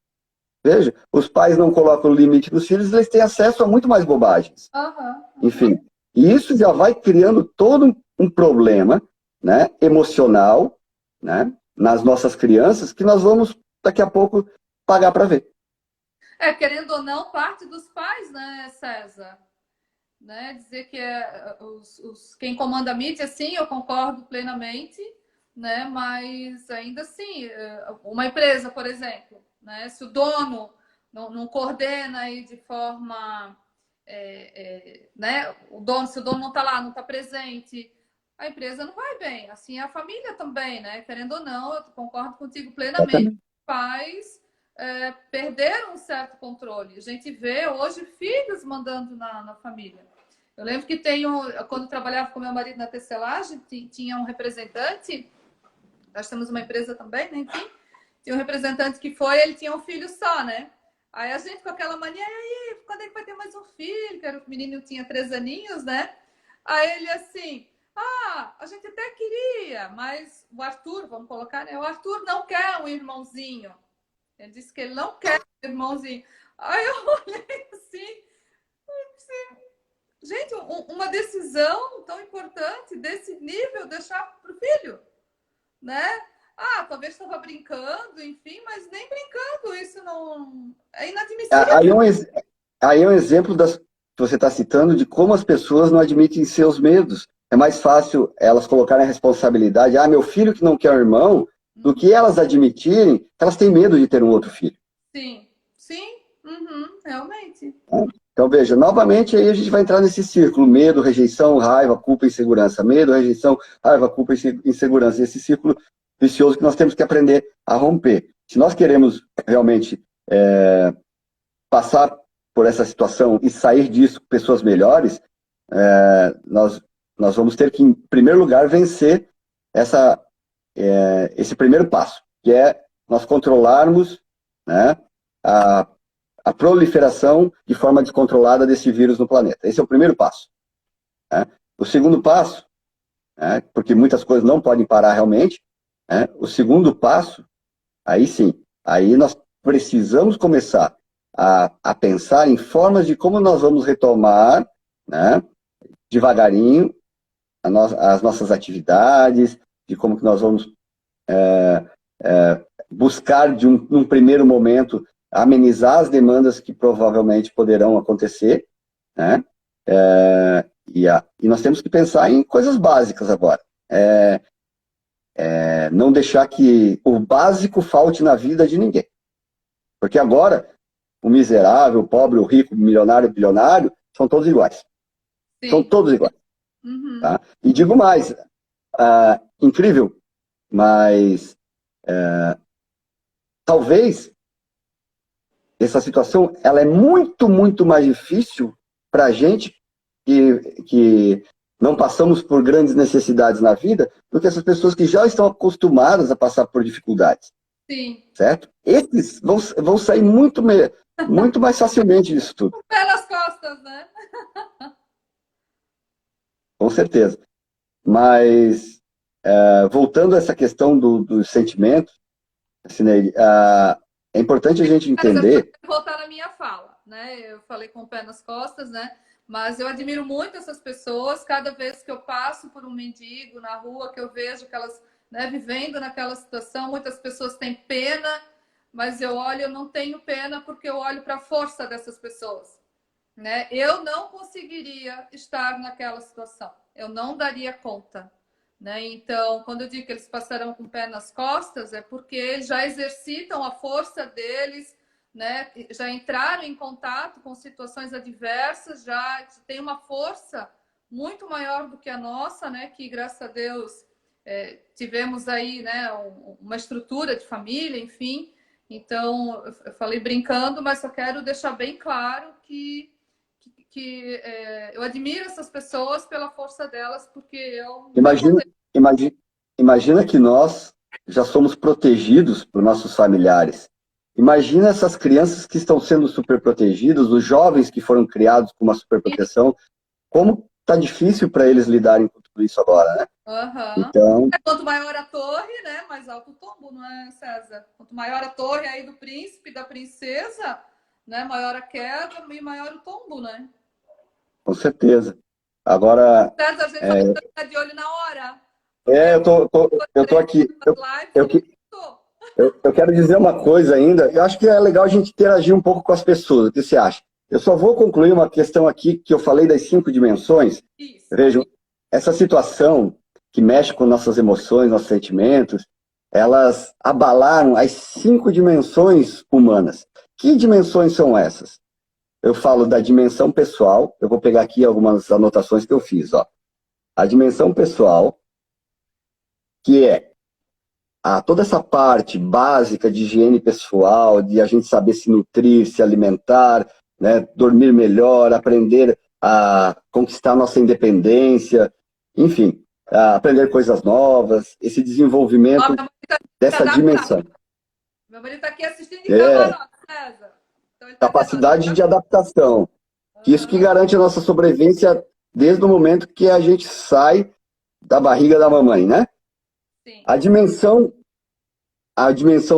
Speaker 2: veja, os pais não colocam o limite dos filhos, eles têm acesso a muito mais bobagens.
Speaker 1: Uhum.
Speaker 2: Enfim, e isso já vai criando todo um problema, né, emocional, né, nas nossas crianças, que nós vamos, daqui a pouco, pagar para ver.
Speaker 1: Querendo ou não, parte dos pais, né, César? Né? Dizer que quem comanda a mídia, sim, eu concordo plenamente, né? Mas ainda assim, uma empresa, por exemplo, né? Se o dono não coordena aí de forma, né? Se o dono não está lá, não está presente, a empresa não vai bem. Assim, a família também, né? Querendo ou não, eu concordo contigo plenamente. Os pais perderam um certo controle. A gente vê hoje filhos mandando na família. Eu lembro que quando eu trabalhava com meu marido na tecelagem, tinha um representante, nós temos uma empresa também, né? Enfim, tinha um representante que ele tinha um filho só, né? Aí a gente com aquela mania, aí, quando é que vai ter mais um filho? Que era, o menino tinha 3 aninhos, né? Aí ele assim, a gente até queria, mas o Arthur, vamos colocar, né? O Arthur não quer um irmãozinho. Ele disse que ele não quer um irmãozinho. Aí eu olhei assim, gente, uma decisão tão importante desse nível deixar para o filho, né? Talvez estava brincando, enfim, mas nem brincando, isso não é inadmissível.
Speaker 2: Aí é um exemplo que você está citando de como as pessoas não admitem seus medos. É mais fácil elas colocarem a responsabilidade, meu filho que não quer um irmão, do que elas admitirem que elas têm medo de ter um outro filho.
Speaker 1: Sim, realmente.
Speaker 2: Então, veja, novamente aí a gente vai entrar nesse círculo: medo, rejeição, raiva, culpa, insegurança. Medo, rejeição, raiva, culpa, insegurança. Esse círculo vicioso que nós temos que aprender a romper. Se nós queremos realmente passar por essa situação e sair disso com pessoas melhores, nós vamos ter que, em primeiro lugar, vencer esse primeiro passo, que é nós controlarmos, né, a proliferação de forma descontrolada desse vírus no planeta. Esse é o primeiro passo. Né? O segundo passo, porque muitas coisas não podem parar realmente, o segundo passo, aí sim, aí nós precisamos começar a pensar em formas de como nós vamos retomar, né, devagarinho, as nossas atividades, de como que nós vamos buscar, num primeiro momento, amenizar as demandas que provavelmente poderão acontecer, né? E nós temos que pensar em coisas básicas agora. Não deixar que o básico falte na vida de ninguém. Porque agora, o miserável, o pobre, o rico, o milionário, o bilionário, são todos iguais.
Speaker 1: Sim.
Speaker 2: São todos iguais.
Speaker 1: Uhum.
Speaker 2: Tá? E digo mais, incrível, mas talvez essa situação ela é muito, muito mais difícil para a gente que não passamos por grandes necessidades na vida do que essas pessoas que já estão acostumadas a passar por dificuldades.
Speaker 1: Sim.
Speaker 2: Certo? Esses vão sair muito mais facilmente disso tudo.
Speaker 1: Pelas costas, né?
Speaker 2: Com certeza. Mas, voltando a essa questão dos sentimentos, assim, é importante a gente entender...
Speaker 1: Eu quero voltar na minha fala, né? Eu falei com o pé nas costas, né? Mas eu admiro muito essas pessoas. Cada vez que eu passo por um mendigo na rua, que eu vejo que elas, né, vivendo naquela situação, muitas pessoas têm pena, mas eu não tenho pena porque eu olho para a força dessas pessoas, né? Eu não conseguiria estar naquela situação. Eu não daria conta, né? Então, quando eu digo que eles passarão com o pé nas costas, é porque eles já exercitam a força deles, né? Já entraram em contato com situações adversas, já tem uma força muito maior do que a nossa, né? Que, graças a Deus, tivemos aí, né, uma estrutura de família, enfim. Então, eu falei brincando, mas só quero deixar bem claro que eu admiro essas pessoas pela força delas, porque eu...
Speaker 2: Imagina que nós já somos protegidos por nossos familiares. Imagina essas crianças que estão sendo super protegidas, os jovens que foram criados com uma super proteção, como está difícil para eles lidarem com tudo isso agora, né?
Speaker 1: Uhum.
Speaker 2: Então...
Speaker 1: Quanto maior a torre, né, mais alto o tombo, não é, César? Quanto maior a torre aí do príncipe, da princesa, né, maior a queda e maior o tombo, né?
Speaker 2: Com certeza. Agora...
Speaker 1: César, a gente tá de olho na hora.
Speaker 2: Eu tô aqui. Eu quero dizer uma coisa ainda. Eu acho que é legal a gente interagir um pouco com as pessoas. O que você acha? Eu só vou concluir uma questão aqui que eu falei das 5 dimensões.
Speaker 1: Isso.
Speaker 2: Vejam, essa situação que mexe com nossas emoções, nossos sentimentos, elas abalaram as 5 dimensões humanas. Que dimensões são essas? Eu falo da dimensão pessoal. Eu vou pegar aqui algumas anotações que eu fiz. Ó. A dimensão pessoal, que é toda essa parte básica de higiene pessoal, de a gente saber se nutrir, se alimentar, né, dormir melhor, aprender a conquistar nossa independência, enfim, aprender coisas novas, esse desenvolvimento dessa dimensão.
Speaker 1: Meu marido está aqui assistindo em camarote, César. Então,
Speaker 2: capacidade de adaptação. Isso que garante a nossa sobrevivência desde o momento que a gente sai da barriga da mamãe, né?
Speaker 1: Sim.
Speaker 2: A dimensão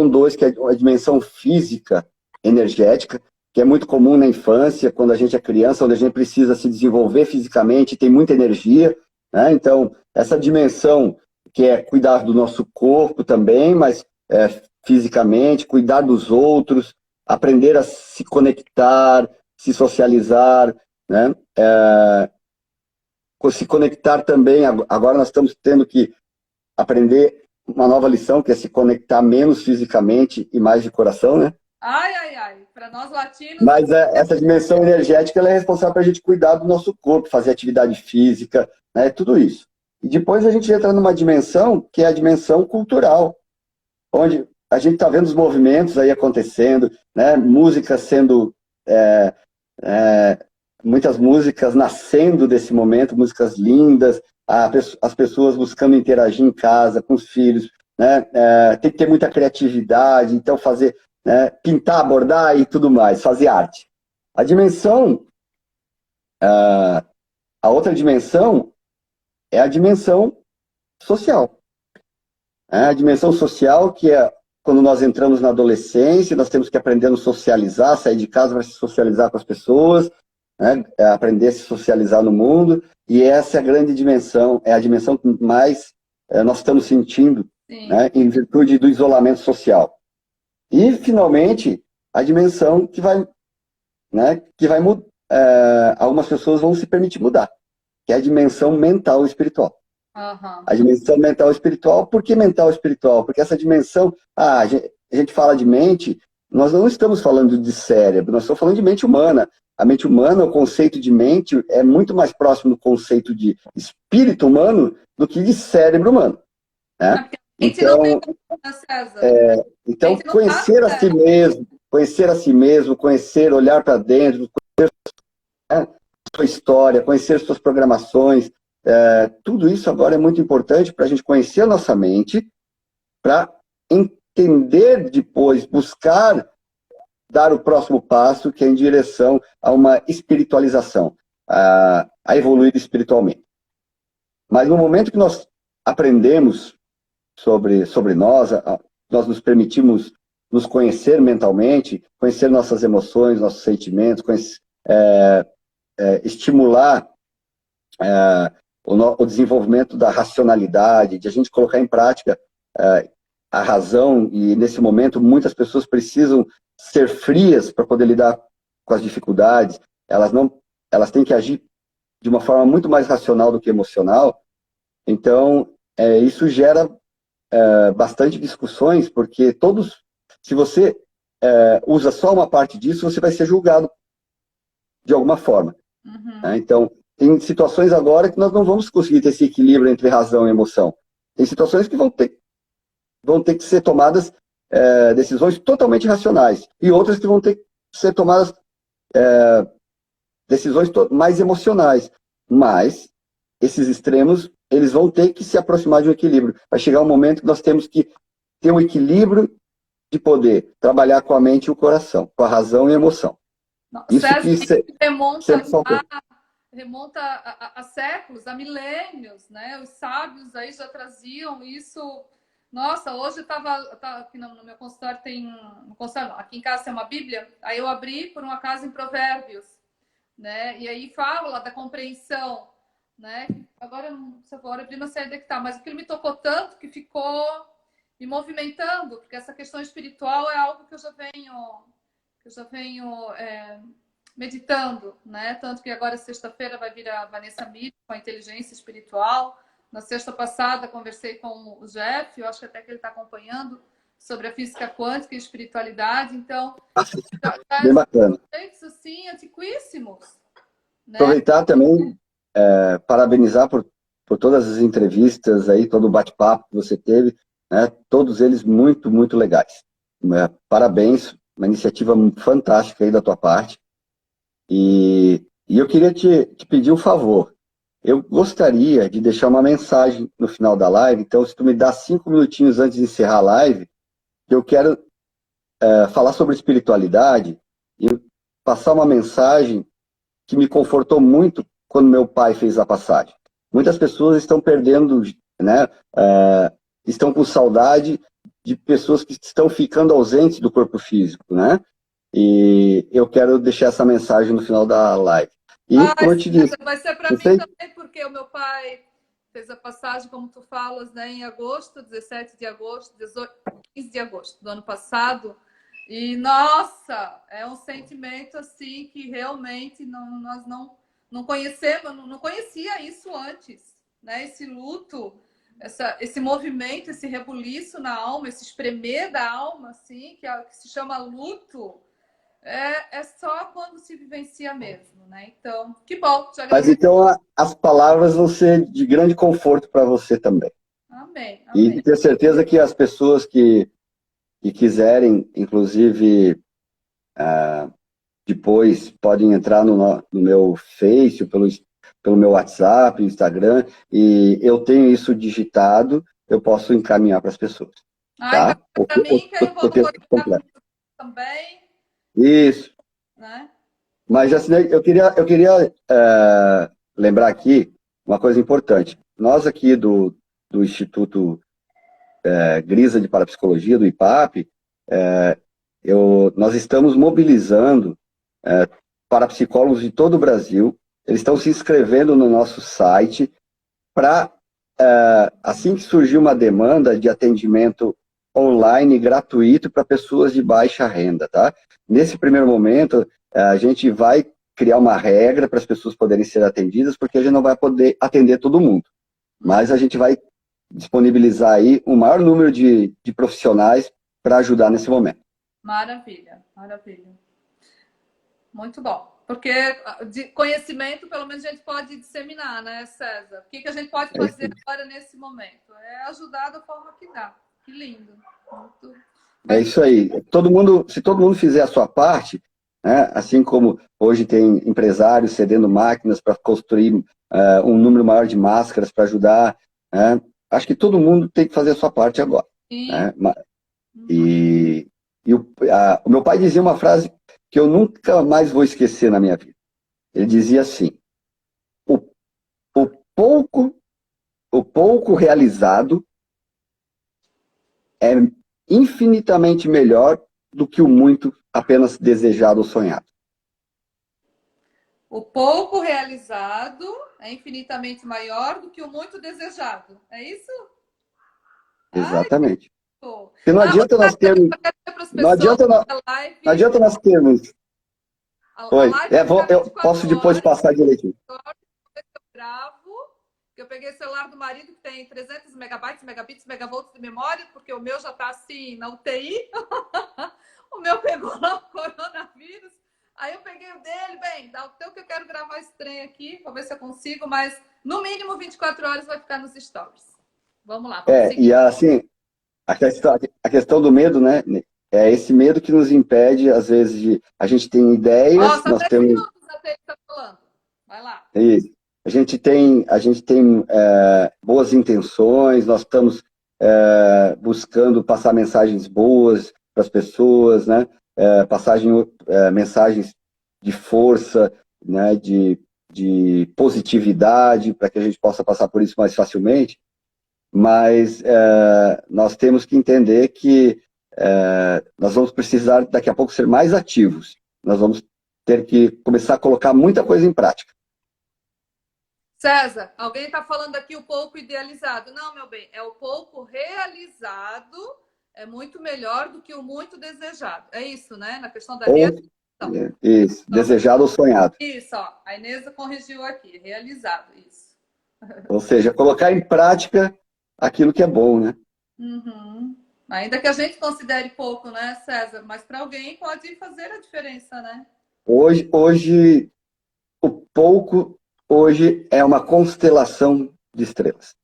Speaker 2: 2, que é a dimensão física, energética, que é muito comum na infância, quando a gente é criança, onde a gente precisa se desenvolver fisicamente, tem muita energia, né? Então, essa dimensão que é cuidar do nosso corpo também, mas fisicamente, cuidar dos outros, aprender a se conectar, se socializar, né? Se conectar também, agora nós estamos tendo que aprender uma nova lição, que é se conectar menos fisicamente e mais de coração, né?
Speaker 1: Para nós latinos...
Speaker 2: Mas essa dimensão energética ela é responsável para a gente cuidar do nosso corpo, fazer atividade física, né? Tudo isso. E depois a gente entra numa dimensão que é a dimensão cultural, onde a gente está vendo os movimentos aí acontecendo, né? Músicas sendo... muitas músicas nascendo desse momento, músicas lindas, as pessoas buscando interagir em casa com os filhos, né? Tem que ter muita criatividade, então fazer, né? Pintar, bordar e tudo mais, fazer arte. A outra dimensão é a dimensão social. A dimensão social que é quando nós entramos na adolescência, nós temos que aprender a nos socializar, sair de casa para se socializar com as pessoas, né? Aprender a se socializar no mundo, e essa é a grande dimensão, é a dimensão que mais nós estamos sentindo, né? Em virtude do isolamento social. E, finalmente, a dimensão que vai, né, mudar. Algumas pessoas vão se permitir mudar, que é a dimensão mental e espiritual.
Speaker 1: Uhum.
Speaker 2: A dimensão mental e espiritual, por que mental e espiritual? Porque essa dimensão, a gente fala de mente, nós não estamos falando de cérebro, nós estamos falando de mente humana. A mente humana, o conceito de mente é muito mais próximo do conceito de espírito humano do que de cérebro humano, né?
Speaker 1: A mente não tem, César.
Speaker 2: Então conhecer a si mesmo, conhecer, olhar para dentro, conhecer, né, sua história, conhecer suas programações, tudo isso agora é muito importante para a gente conhecer a nossa mente, para entender depois, buscar dar o próximo passo, que é em direção a uma espiritualização, a evoluir espiritualmente. Mas no momento que nós aprendemos sobre nós, nós nos permitimos nos conhecer mentalmente, conhecer nossas emoções, nossos sentimentos, estimular o desenvolvimento da racionalidade, de a gente colocar em prática a razão, e nesse momento muitas pessoas precisam ser frias para poder lidar com as dificuldades, elas têm que agir de uma forma muito mais racional do que emocional. Então, isso gera bastante discussões, porque se você usa só uma parte disso, você vai ser julgado de alguma forma.
Speaker 1: Uhum.
Speaker 2: Né? Então, tem situações agora que nós não vamos conseguir ter esse equilíbrio entre razão e emoção. Tem situações que vão ter que ser tomadas decisões totalmente racionais, e outras que vão ter que ser tomadas decisões mais emocionais. Mas esses extremos, eles vão ter que se aproximar de um equilíbrio. Vai chegar um momento que nós temos que ter um equilíbrio de poder trabalhar com a mente e o coração, com a razão e a emoção. Isso
Speaker 1: César,
Speaker 2: que
Speaker 1: remonta a séculos, a milênios, né? Os sábios aí já traziam isso. Nossa, hoje eu estava aqui no meu consultório, aqui em casa tem uma Bíblia, aí eu abri por um acaso em Provérbios, né? E aí fala da compreensão, né? Agora, se eu for abrir, não sei onde é que tá, mas aquilo me tocou tanto que ficou me movimentando, porque essa questão espiritual é algo que eu já venho meditando, né? Tanto que agora, sexta-feira, vai vir a Vanessa Miller com a inteligência espiritual. Na sexta passada, conversei com o Jeff, eu acho que até que ele está acompanhando, sobre a física quântica e espiritualidade. Então,
Speaker 2: bem bacana.
Speaker 1: Conceitos assim, antiquíssimos. Né?
Speaker 2: Aproveitar também, parabenizar por todas as entrevistas aí, todo o bate-papo que você teve, né? Todos eles muito, muito legais. Parabéns, uma iniciativa fantástica aí da tua parte. E eu queria te pedir um favor. Eu gostaria de deixar uma mensagem no final da live, então se tu me dá 5 minutinhos antes de encerrar a live, eu quero falar sobre espiritualidade e passar uma mensagem que me confortou muito quando meu pai fez a passagem. Muitas pessoas estão perdendo, né, estão com saudade de pessoas que estão ficando ausentes do corpo físico, né? E eu quero deixar essa mensagem no final da live. E, como eu te disse,
Speaker 1: vai ser para mim também, porque o meu pai fez a passagem, como tu falas, né, em agosto, 17 de agosto, 15 de agosto do ano passado. E, nossa, é um sentimento assim que realmente nós não conhecemos, não conhecia isso antes, né? Esse luto, esse movimento, esse rebuliço na alma, esse espremer da alma, assim, que se chama luto. É só quando se vivencia mesmo, né? Então, que bom.
Speaker 2: Mas então as palavras vão ser de grande conforto para você também.
Speaker 1: Amém.
Speaker 2: E tenho certeza que as pessoas que quiserem, inclusive, depois podem entrar no meu Face, pelo meu WhatsApp, Instagram, e eu tenho isso digitado, eu posso encaminhar para as pessoas. Tá?
Speaker 1: Para mim, que eu vou colocar também.
Speaker 2: Isso.
Speaker 1: Né?
Speaker 2: Mas assim, eu queria lembrar aqui uma coisa importante. Nós aqui do Instituto Grisa de Parapsicologia, do IPAP, nós estamos mobilizando parapsicólogos de todo o Brasil. Eles estão se inscrevendo no nosso site para, assim que surgir uma demanda de atendimento online gratuito para pessoas de baixa renda, tá? Nesse primeiro momento, a gente vai criar uma regra para as pessoas poderem ser atendidas, porque a gente não vai poder atender todo mundo. Mas a gente vai disponibilizar aí um maior número de profissionais para ajudar nesse momento.
Speaker 1: Maravilha, maravilha. Muito bom. Porque de conhecimento, pelo menos, a gente pode disseminar, né, César? O que a gente pode fazer agora nesse momento? É ajudar da forma que dá. Que lindo. Muito...
Speaker 2: É isso aí. Se todo mundo fizer a sua parte, né, assim como hoje tem empresários cedendo máquinas para construir um número maior de máscaras para ajudar, né, acho que todo mundo tem que fazer a sua parte agora. Né? O meu pai dizia uma frase que eu nunca mais vou esquecer na minha vida. Ele dizia assim: o, o pouco realizado é infinitamente melhor do que o muito apenas desejado ou sonhado.
Speaker 1: O pouco realizado é infinitamente maior do que o muito desejado. É isso?
Speaker 2: Exatamente.
Speaker 1: Ai,
Speaker 2: porque não adianta nós termos... Não adianta nós termos... Oi, eu posso depois passar direitinho.
Speaker 1: Bravo, que eu peguei o celular do marido que tem 300 megabytes, megabits, megavolts de memória, porque o meu já está assim na UTI. O meu pegou o coronavírus. Aí eu peguei o dele, bem, dá o teu que eu quero gravar esse trem aqui, vou ver se eu consigo, mas no mínimo 24 horas vai ficar nos stories. Vamos lá.
Speaker 2: E assim, a questão do medo, né? É esse medo que nos impede, às vezes, de... A gente tem ideias,
Speaker 1: Nossa,
Speaker 2: nós temos...
Speaker 1: minutos até ele tá falando. Vai lá.
Speaker 2: Isso. A gente tem boas intenções, nós estamos buscando passar mensagens boas para as pessoas, né? Mensagens de força, né? de positividade, para que a gente possa passar por isso mais facilmente. Mas nós temos que entender que nós vamos precisar, daqui a pouco, ser mais ativos. Nós vamos ter que começar a colocar muita coisa em prática.
Speaker 1: César, alguém está falando aqui o pouco idealizado. Não, meu bem, é o pouco realizado, é muito melhor do que o muito desejado. É isso, né? Na questão da realização.
Speaker 2: Isso, desejado ou sonhado.
Speaker 1: Isso, ó, a Inês corrigiu aqui, realizado, isso.
Speaker 2: Ou seja, colocar em prática aquilo que é bom, né?
Speaker 1: Uhum. Ainda que a gente considere pouco, né, César? Mas para alguém pode fazer a diferença, né?
Speaker 2: Hoje, o pouco, hoje é uma constelação de estrelas.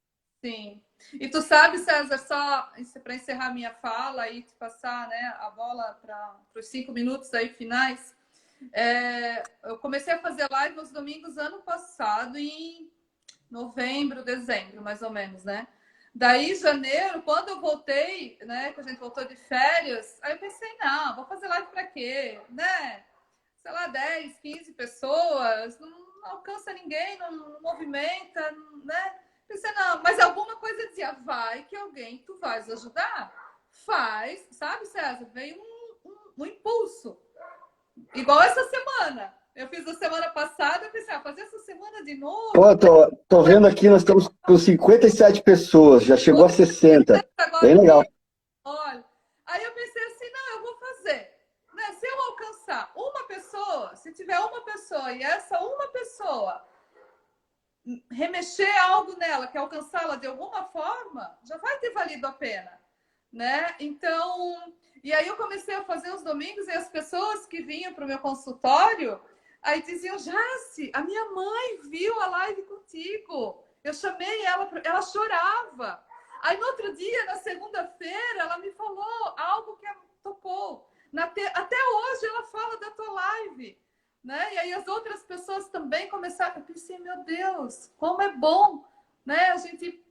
Speaker 1: Sim. E tu sabe, César, só para encerrar minha fala e te passar, né, a bola para os 5 minutos aí finais, eu comecei a fazer live nos domingos ano passado, em novembro, dezembro, mais ou menos, né? Daí, janeiro, quando eu voltei, né, que a gente voltou de férias, aí eu pensei, não, vou fazer live para quê? Né? Sei lá, 10, 15 pessoas, não alcança ninguém, não movimenta, né? Pensei, não, mas alguma coisa dizia, vai que alguém tu vais ajudar. Faz, sabe, César? Veio um impulso. Igual essa semana. Eu fiz a semana passada, eu pensei, fazer essa semana de novo.
Speaker 2: Pô, tô vendo aqui, nós estamos com 57 pessoas, já chegou a 60. Bem legal.
Speaker 1: Olha, aí eu pensei assim, não, eu vou fazer. Né? Se eu alcançar uma pessoa, se tiver uma pessoa e essa uma pessoa remexer algo nela, que alcançá-la de alguma forma, já vai ter valido a pena, né? Então, e aí eu comecei a fazer os domingos e as pessoas que vinham para o meu consultório, aí diziam, Jace, a minha mãe viu a live contigo, eu chamei ela, ela chorava. Aí no outro dia, na segunda-feira, ela me falou algo que a tocou. Até hoje ela fala da tua live. Né? E aí as outras pessoas também começaram. Eu pensei, meu Deus, como é bom, né? A gente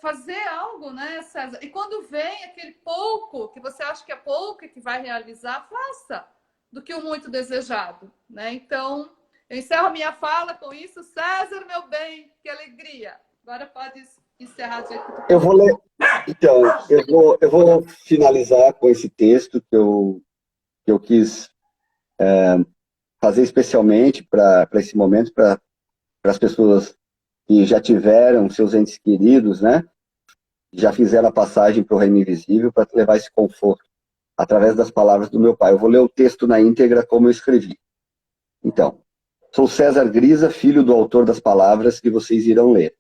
Speaker 1: fazer algo, né, César? E quando vem aquele pouco que você acha que é pouco e que vai realizar, faça do que o muito desejado, né? Então, eu encerro a minha fala com isso. César, meu bem, que alegria. Agora pode encerrar.
Speaker 2: Eu vou ler. Então, eu vou finalizar com esse texto que eu quis fazer especialmente para esse momento, para as pessoas que já tiveram seus entes queridos, né? já fizeram a passagem para o reino invisível para levar esse conforto através das palavras do meu pai. Eu vou ler o texto na íntegra como eu escrevi. Então, sou César Grisa, filho do autor das palavras que vocês irão ler.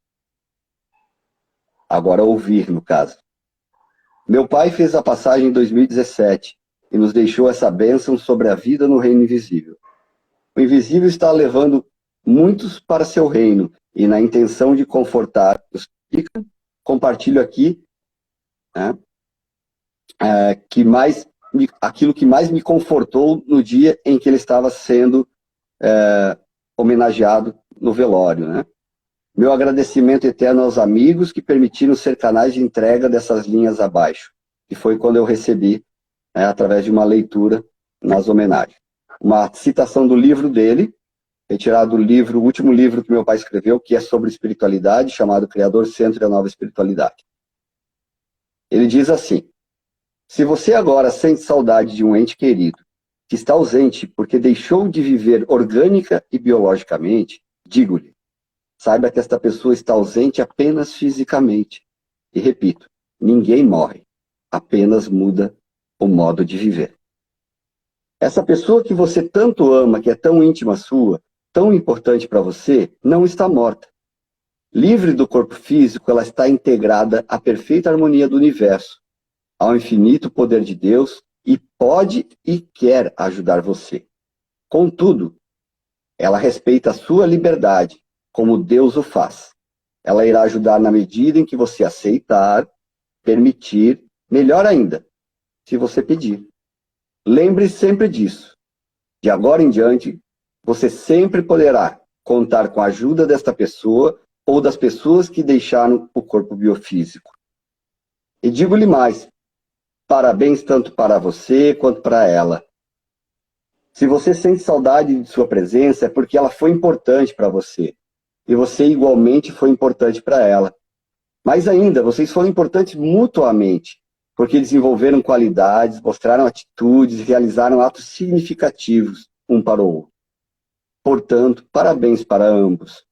Speaker 2: Agora ouvir, no caso. Meu pai fez a passagem em 2017 e nos deixou essa bênção sobre a vida no reino invisível. O invisível está levando muitos para seu reino e na intenção de confortar os que compartilho aqui, né, aquilo que mais me confortou no dia em que ele estava sendo homenageado no velório, né? Meu agradecimento eterno aos amigos que permitiram ser canais de entrega dessas linhas abaixo, que foi quando eu recebi, através de uma leitura nas homenagens. Uma citação do livro dele, retirado do livro, o último livro que meu pai escreveu, que é sobre espiritualidade, chamado Criador, Centro e a Nova Espiritualidade. Ele diz assim: se você agora sente saudade de um ente querido, que está ausente porque deixou de viver orgânica e biologicamente, digo-lhe, saiba que esta pessoa está ausente apenas fisicamente. E repito, ninguém morre, apenas muda o modo de viver. Essa pessoa que você tanto ama, que é tão íntima sua, tão importante para você, não está morta. Livre do corpo físico, ela está integrada à perfeita harmonia do universo, ao infinito poder de Deus, e pode e quer ajudar você. Contudo, ela respeita a sua liberdade, como Deus o faz. Ela irá ajudar na medida em que você aceitar, permitir, melhor ainda, se você pedir. Lembre sempre disso. De agora em diante, você sempre poderá contar com a ajuda desta pessoa ou das pessoas que deixaram o corpo biofísico. E digo-lhe mais, parabéns tanto para você quanto para ela. Se você sente saudade de sua presença, é porque ela foi importante para você. E você igualmente foi importante para ela. Mais ainda, vocês foram importantes mutuamente, porque desenvolveram qualidades, mostraram atitudes e realizaram atos significativos um para o outro. Portanto, parabéns para ambos.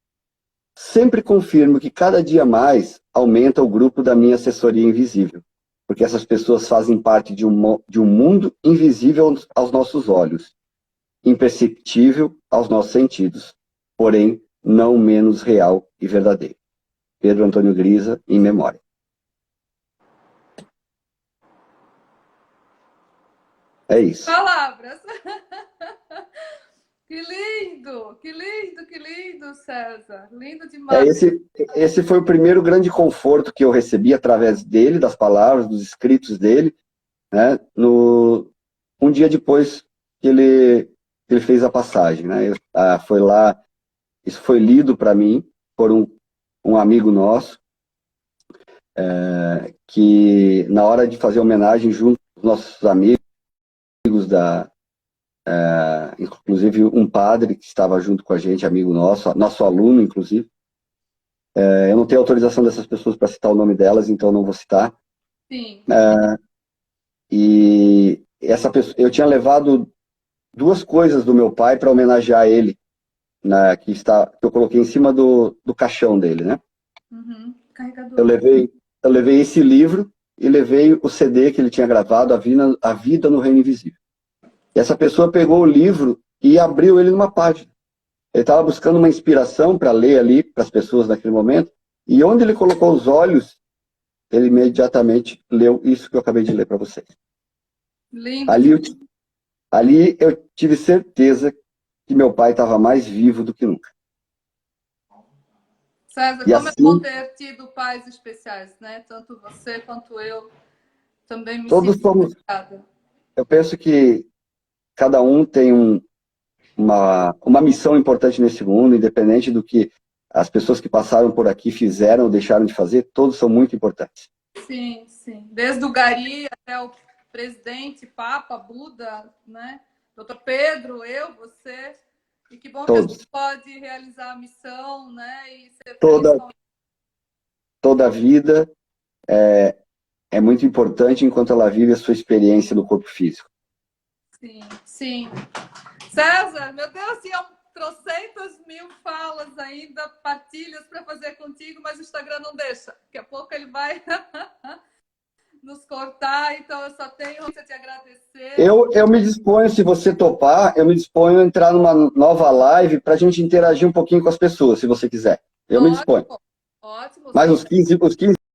Speaker 2: Sempre confirmo que cada dia mais aumenta o grupo da minha assessoria invisível, porque essas pessoas fazem parte de um mundo invisível aos nossos olhos, imperceptível aos nossos sentidos, porém não menos real e verdadeiro. Pedro Antônio Grisa, em memória. É isso.
Speaker 1: Palavras. Que lindo, que lindo, que lindo, César. Lindo demais.
Speaker 2: Esse foi o primeiro grande conforto que eu recebi através dele, das palavras, dos escritos dele, né, um dia depois que ele fez a passagem. Né, foi lá, isso foi lido para mim por um amigo nosso, que na hora de fazer homenagem junto com os nossos amigos, inclusive um padre que estava junto com a gente, amigo nosso aluno, inclusive. Eu não tenho autorização dessas pessoas para citar o nome delas, então não vou citar.
Speaker 1: Sim.
Speaker 2: E essa pessoa, eu tinha levado duas coisas do meu pai para homenagear ele, né, que eu coloquei em cima do caixão dele, né?
Speaker 1: Uhum. Carregador.
Speaker 2: Eu levei esse livro e levei o CD que ele tinha gravado, A Vida no Reino Invisível. E essa pessoa pegou o livro e abriu ele numa página. Ele estava buscando uma inspiração para ler ali para as pessoas naquele momento, e onde ele colocou os olhos, ele imediatamente leu isso que eu acabei de ler para vocês.
Speaker 1: Lindo.
Speaker 2: Ali eu tive certeza que meu pai estava mais vivo do que nunca.
Speaker 1: César,
Speaker 2: E
Speaker 1: como é
Speaker 2: assim,
Speaker 1: bom ter tido pais especiais, né? Tanto você quanto eu também me
Speaker 2: todos
Speaker 1: sinto
Speaker 2: somos.
Speaker 1: obrigada.
Speaker 2: Eu penso que cada um tem uma missão importante nesse mundo, independente do que as pessoas que passaram por aqui fizeram ou deixaram de fazer, todos são muito importantes.
Speaker 1: Sim, sim. Desde o Gari até o presidente, Papa, Buda, né? Doutor Pedro, eu, você. E que bom
Speaker 2: Todos.
Speaker 1: que a gente pode realizar a missão, né? E ser
Speaker 2: Toda,
Speaker 1: feliz com...
Speaker 2: toda a vida é muito importante enquanto ela vive a sua experiência no corpo físico.
Speaker 1: Sim, sim. César, meu Deus, trocentas mil falas ainda, partilhas para fazer contigo, mas o Instagram não deixa. Daqui a pouco ele vai nos cortar, então eu só tenho a te agradecer.
Speaker 2: Eu me disponho, se você topar, eu me disponho a entrar numa nova live para a gente interagir um pouquinho com as pessoas, se você quiser. Eu me disponho.
Speaker 1: Ótimo.
Speaker 2: Mas os 15